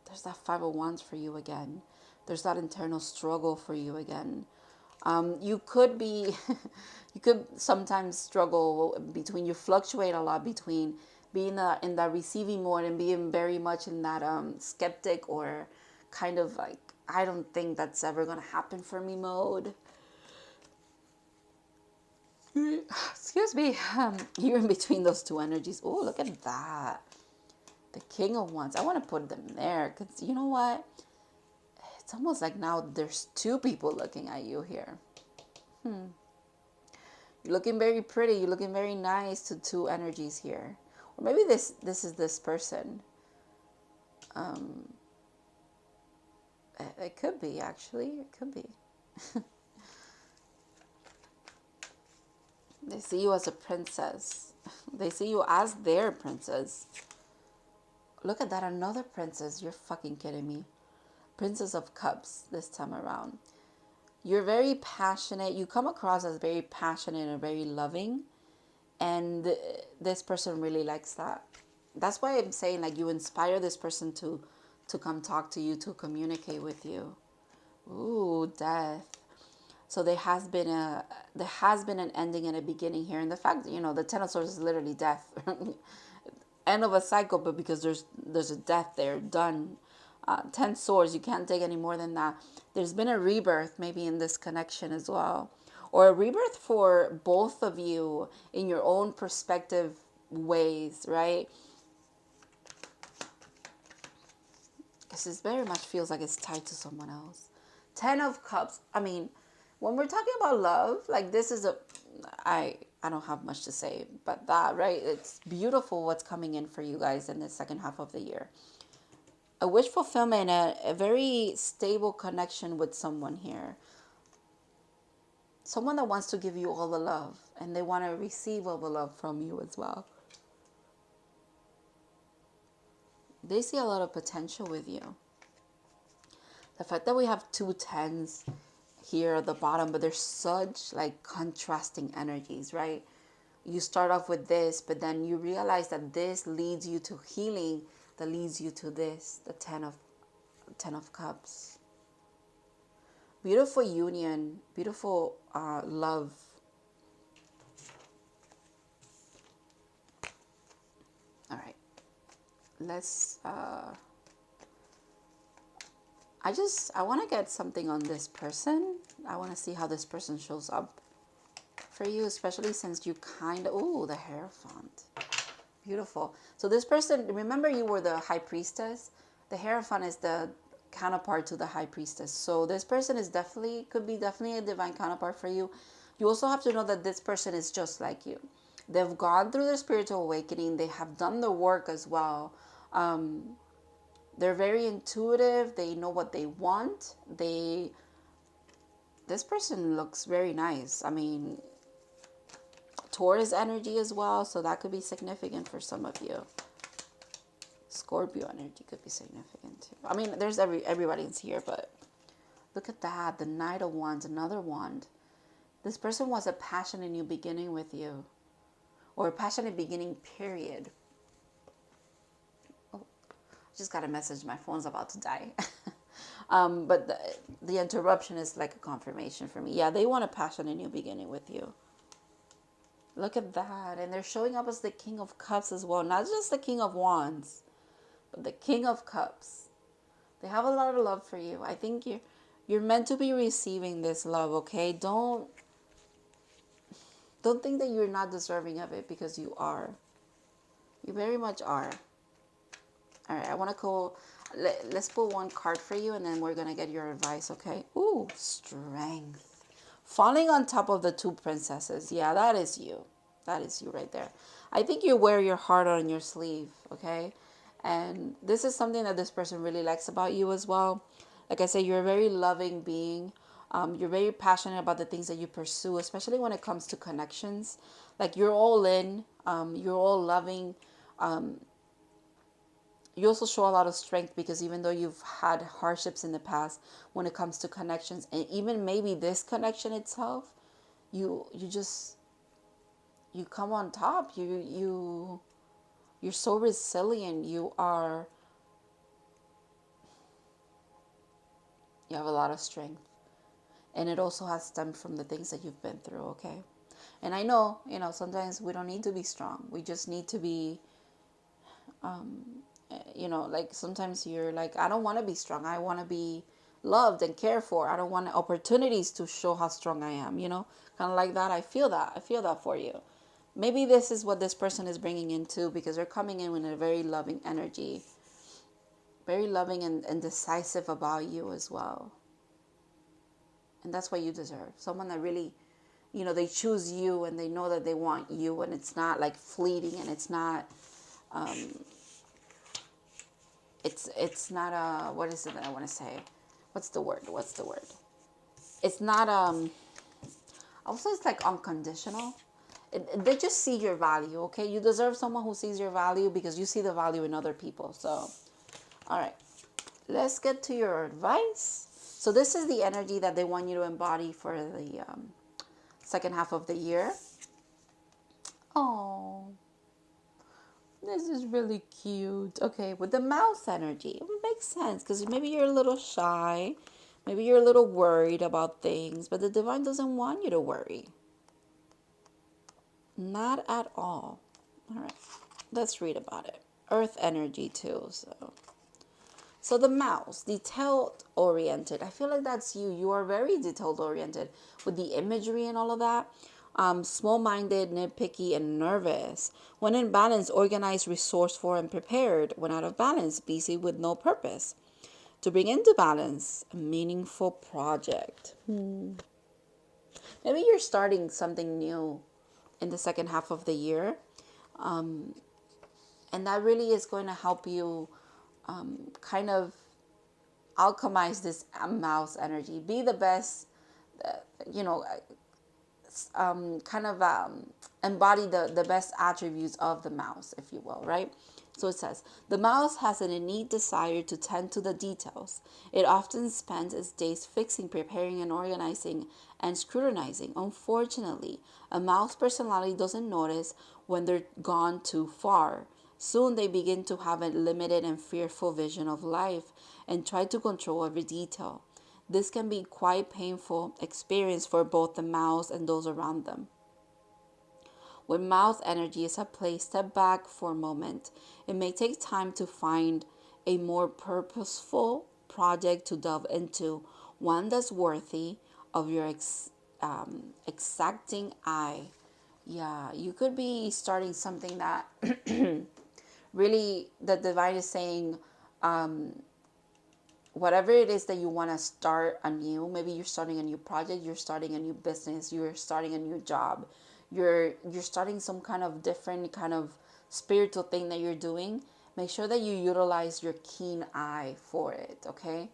There's that Five of Wands for you again. There's that internal struggle for you again. You could be, you could sometimes struggle between, you fluctuate a lot between being in that receiving mode and being very much in that skeptic, or kind of like, I don't think that's ever going to happen for me mode. Excuse me. You're in between those two energies. Oh, look at that. The King of Wands. I want to put them there because you know what? It's almost like now there's two people looking at you here. You're looking very pretty. You're looking very nice to two energies here. Or maybe this is this person. It could be, actually. It could be. They see you as a princess. They see you as their princess. Look at that. Another princess. You're fucking kidding me. Princess of Cups this time around. You're very passionate. You come across as very passionate and very loving. And this person really likes that. That's why I'm saying, like, you inspire this person to come talk to you, to communicate with you. Ooh, Death. So there has been an ending and a beginning here. And the fact that, you know, the Ten of Swords is literally death. End of a cycle, but because there's a death there, done. 10 swords, you can't take any more than that. There's been a rebirth maybe in this connection as well, or a rebirth for both of you in your own perspective ways, right? Because this very much feels like it's tied to someone else. 10 of Cups. I mean, when we're talking about love, like, this is I don't have much to say but that, right? It's beautiful what's coming in for you guys in the second half of the year. A wish fulfillment, a very stable connection with someone here. Someone that wants to give you all the love, and they want to receive all the love from you as well. They see a lot of potential with you. The fact that we have two tens here at the bottom, but there's such like contrasting energies, right? You start off with this, but then you realize that this leads you to healing, that leads you to this, the Ten of Cups. Beautiful union, beautiful love. All right, let's I want to get something on this person. I want to see how this person shows up for you, especially since you kind of, ooh, the Hierophant. Beautiful. So this person, remember you were the High Priestess? The Hierophant is the counterpart to the High Priestess. So this person is could be definitely a divine counterpart for you. You also have to know that this person is just like you. They've gone through their spiritual awakening. They have done the work as well. They're very intuitive. They know what they want. This person looks very nice. I mean, Taurus energy as well, so that could be significant for some of you. Scorpio energy could be significant too. I mean, there's everybody's here, but look at that. The Knight of Wands, another wand. This person was a passionate new beginning with you, or a passionate beginning period. Just got a message. My phone's about to die. But the interruption is like a confirmation for me. Yeah, they want a passionate new beginning with you. Look at that. And they're showing up as the King of Cups as well. Not just the King of Wands, but the King of Cups. They have a lot of love for you. I think you're meant to be receiving this love, okay? Don't think that you're not deserving of it, because you are. You very much are. All right, I want to go. Let's pull one card for you, and then we're going to get your advice, okay? Ooh, Strength. Falling on top of the two princesses. Yeah, that is you. That is you right there. I think you wear your heart on your sleeve, okay? And this is something that this person really likes about you as well. Like I said, you're a very loving being. You're very passionate about the things that you pursue, especially when it comes to connections. Like, you're all in. You're all loving. You also show a lot of strength, because even though you've had hardships in the past, when it comes to connections, and even maybe this connection itself, you just, you come on top. You're so resilient. You have a lot of strength, and it also has stemmed from the things that you've been through, okay? And I know, sometimes we don't need to be strong. We just need to be, like, sometimes you're like, I don't want to be strong. I want to be loved and cared for. I don't want opportunities to show how strong I am, kind of like that. I feel that for you. Maybe this is what this person is bringing in too, because they're coming in with a very loving energy, very loving and decisive about you as well. And that's what you deserve. Someone that really, they choose you, and they know that they want you, and it's not like fleeting, and it's not, it's not what is it that I want to say? What's the word? It's not, also it's like unconditional. They just see your value, okay? You deserve someone who sees your value, because you see the value in other people. So, all right, let's get to your advice. So this is the energy that they want you to embody for the second half of the year. Oh, this is really cute. Okay, with the mouse energy, it makes sense, because maybe you're a little shy. Maybe you're a little worried about things, but the divine doesn't want you to worry. Not at all. All right, let's read about it. Earth energy too, so the mouse, detailed oriented. I feel like that's you. You are very detailed oriented with the imagery and all of that. Small-minded, nitpicky, and nervous. When in balance, organized, resourceful, and prepared. When out of balance, busy with no purpose. To bring into balance, a meaningful project. Maybe you're starting something new in the second half of the year. And that really is going to help you kind of alchemize this mouse energy. Be the best, embody the best attributes of the mouse, if you will, right? So it says, the mouse has an innate desire to tend to the details. It often spends its days fixing, preparing, and organizing and scrutinizing. Unfortunately, a mouse personality doesn't notice when they're gone too far. Soon they begin to have a limited and fearful vision of life and try to control every detail. This can be quite painful experience for both the mouse and those around them. When mouse energy is at play, step back for a moment. It may take time to find a more purposeful project to delve into, one that's worthy of your exacting eye. Yeah, you could be starting something that really the divine is saying, whatever it is that you want to start anew. Maybe you're starting a new project, you're starting a new business, you're starting a new job, you're starting some kind of different kind of spiritual thing that you're doing. Make sure that you utilize your keen eye for it, okay?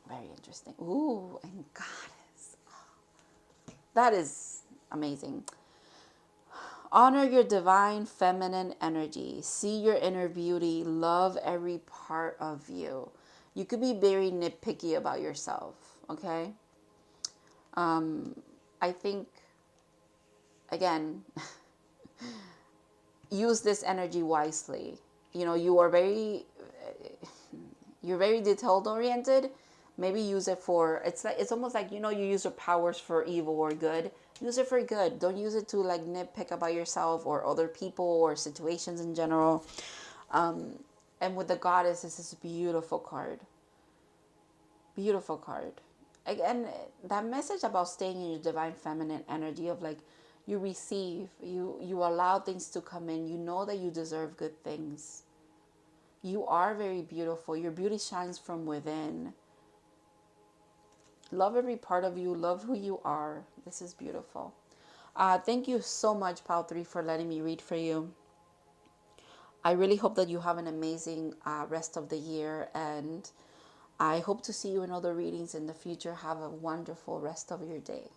Very interesting. Ooh, and goddess. That is amazing. Honor your divine feminine energy. See your inner beauty. Love every part of you. You could be very nitpicky about yourself, okay? I think, again, use this energy wisely. you know, you're very detailed oriented. Maybe use it for, it's almost like, you know, you use your powers for evil or good. Use it for good. Don't use it to like nitpick about yourself or other people or situations in general. And with the goddess, this is a beautiful card. Beautiful card. Again, that message about staying in your divine feminine energy of like, you receive, you allow things to come in. You know that you deserve good things. You are very beautiful. Your beauty shines from within. Love every part of you. Love who you are. This is beautiful. Thank you so much, Pal 3, for letting me read for you. I really hope that you have an amazing rest of the year, and I hope to see you in other readings in the future. Have a wonderful rest of your day.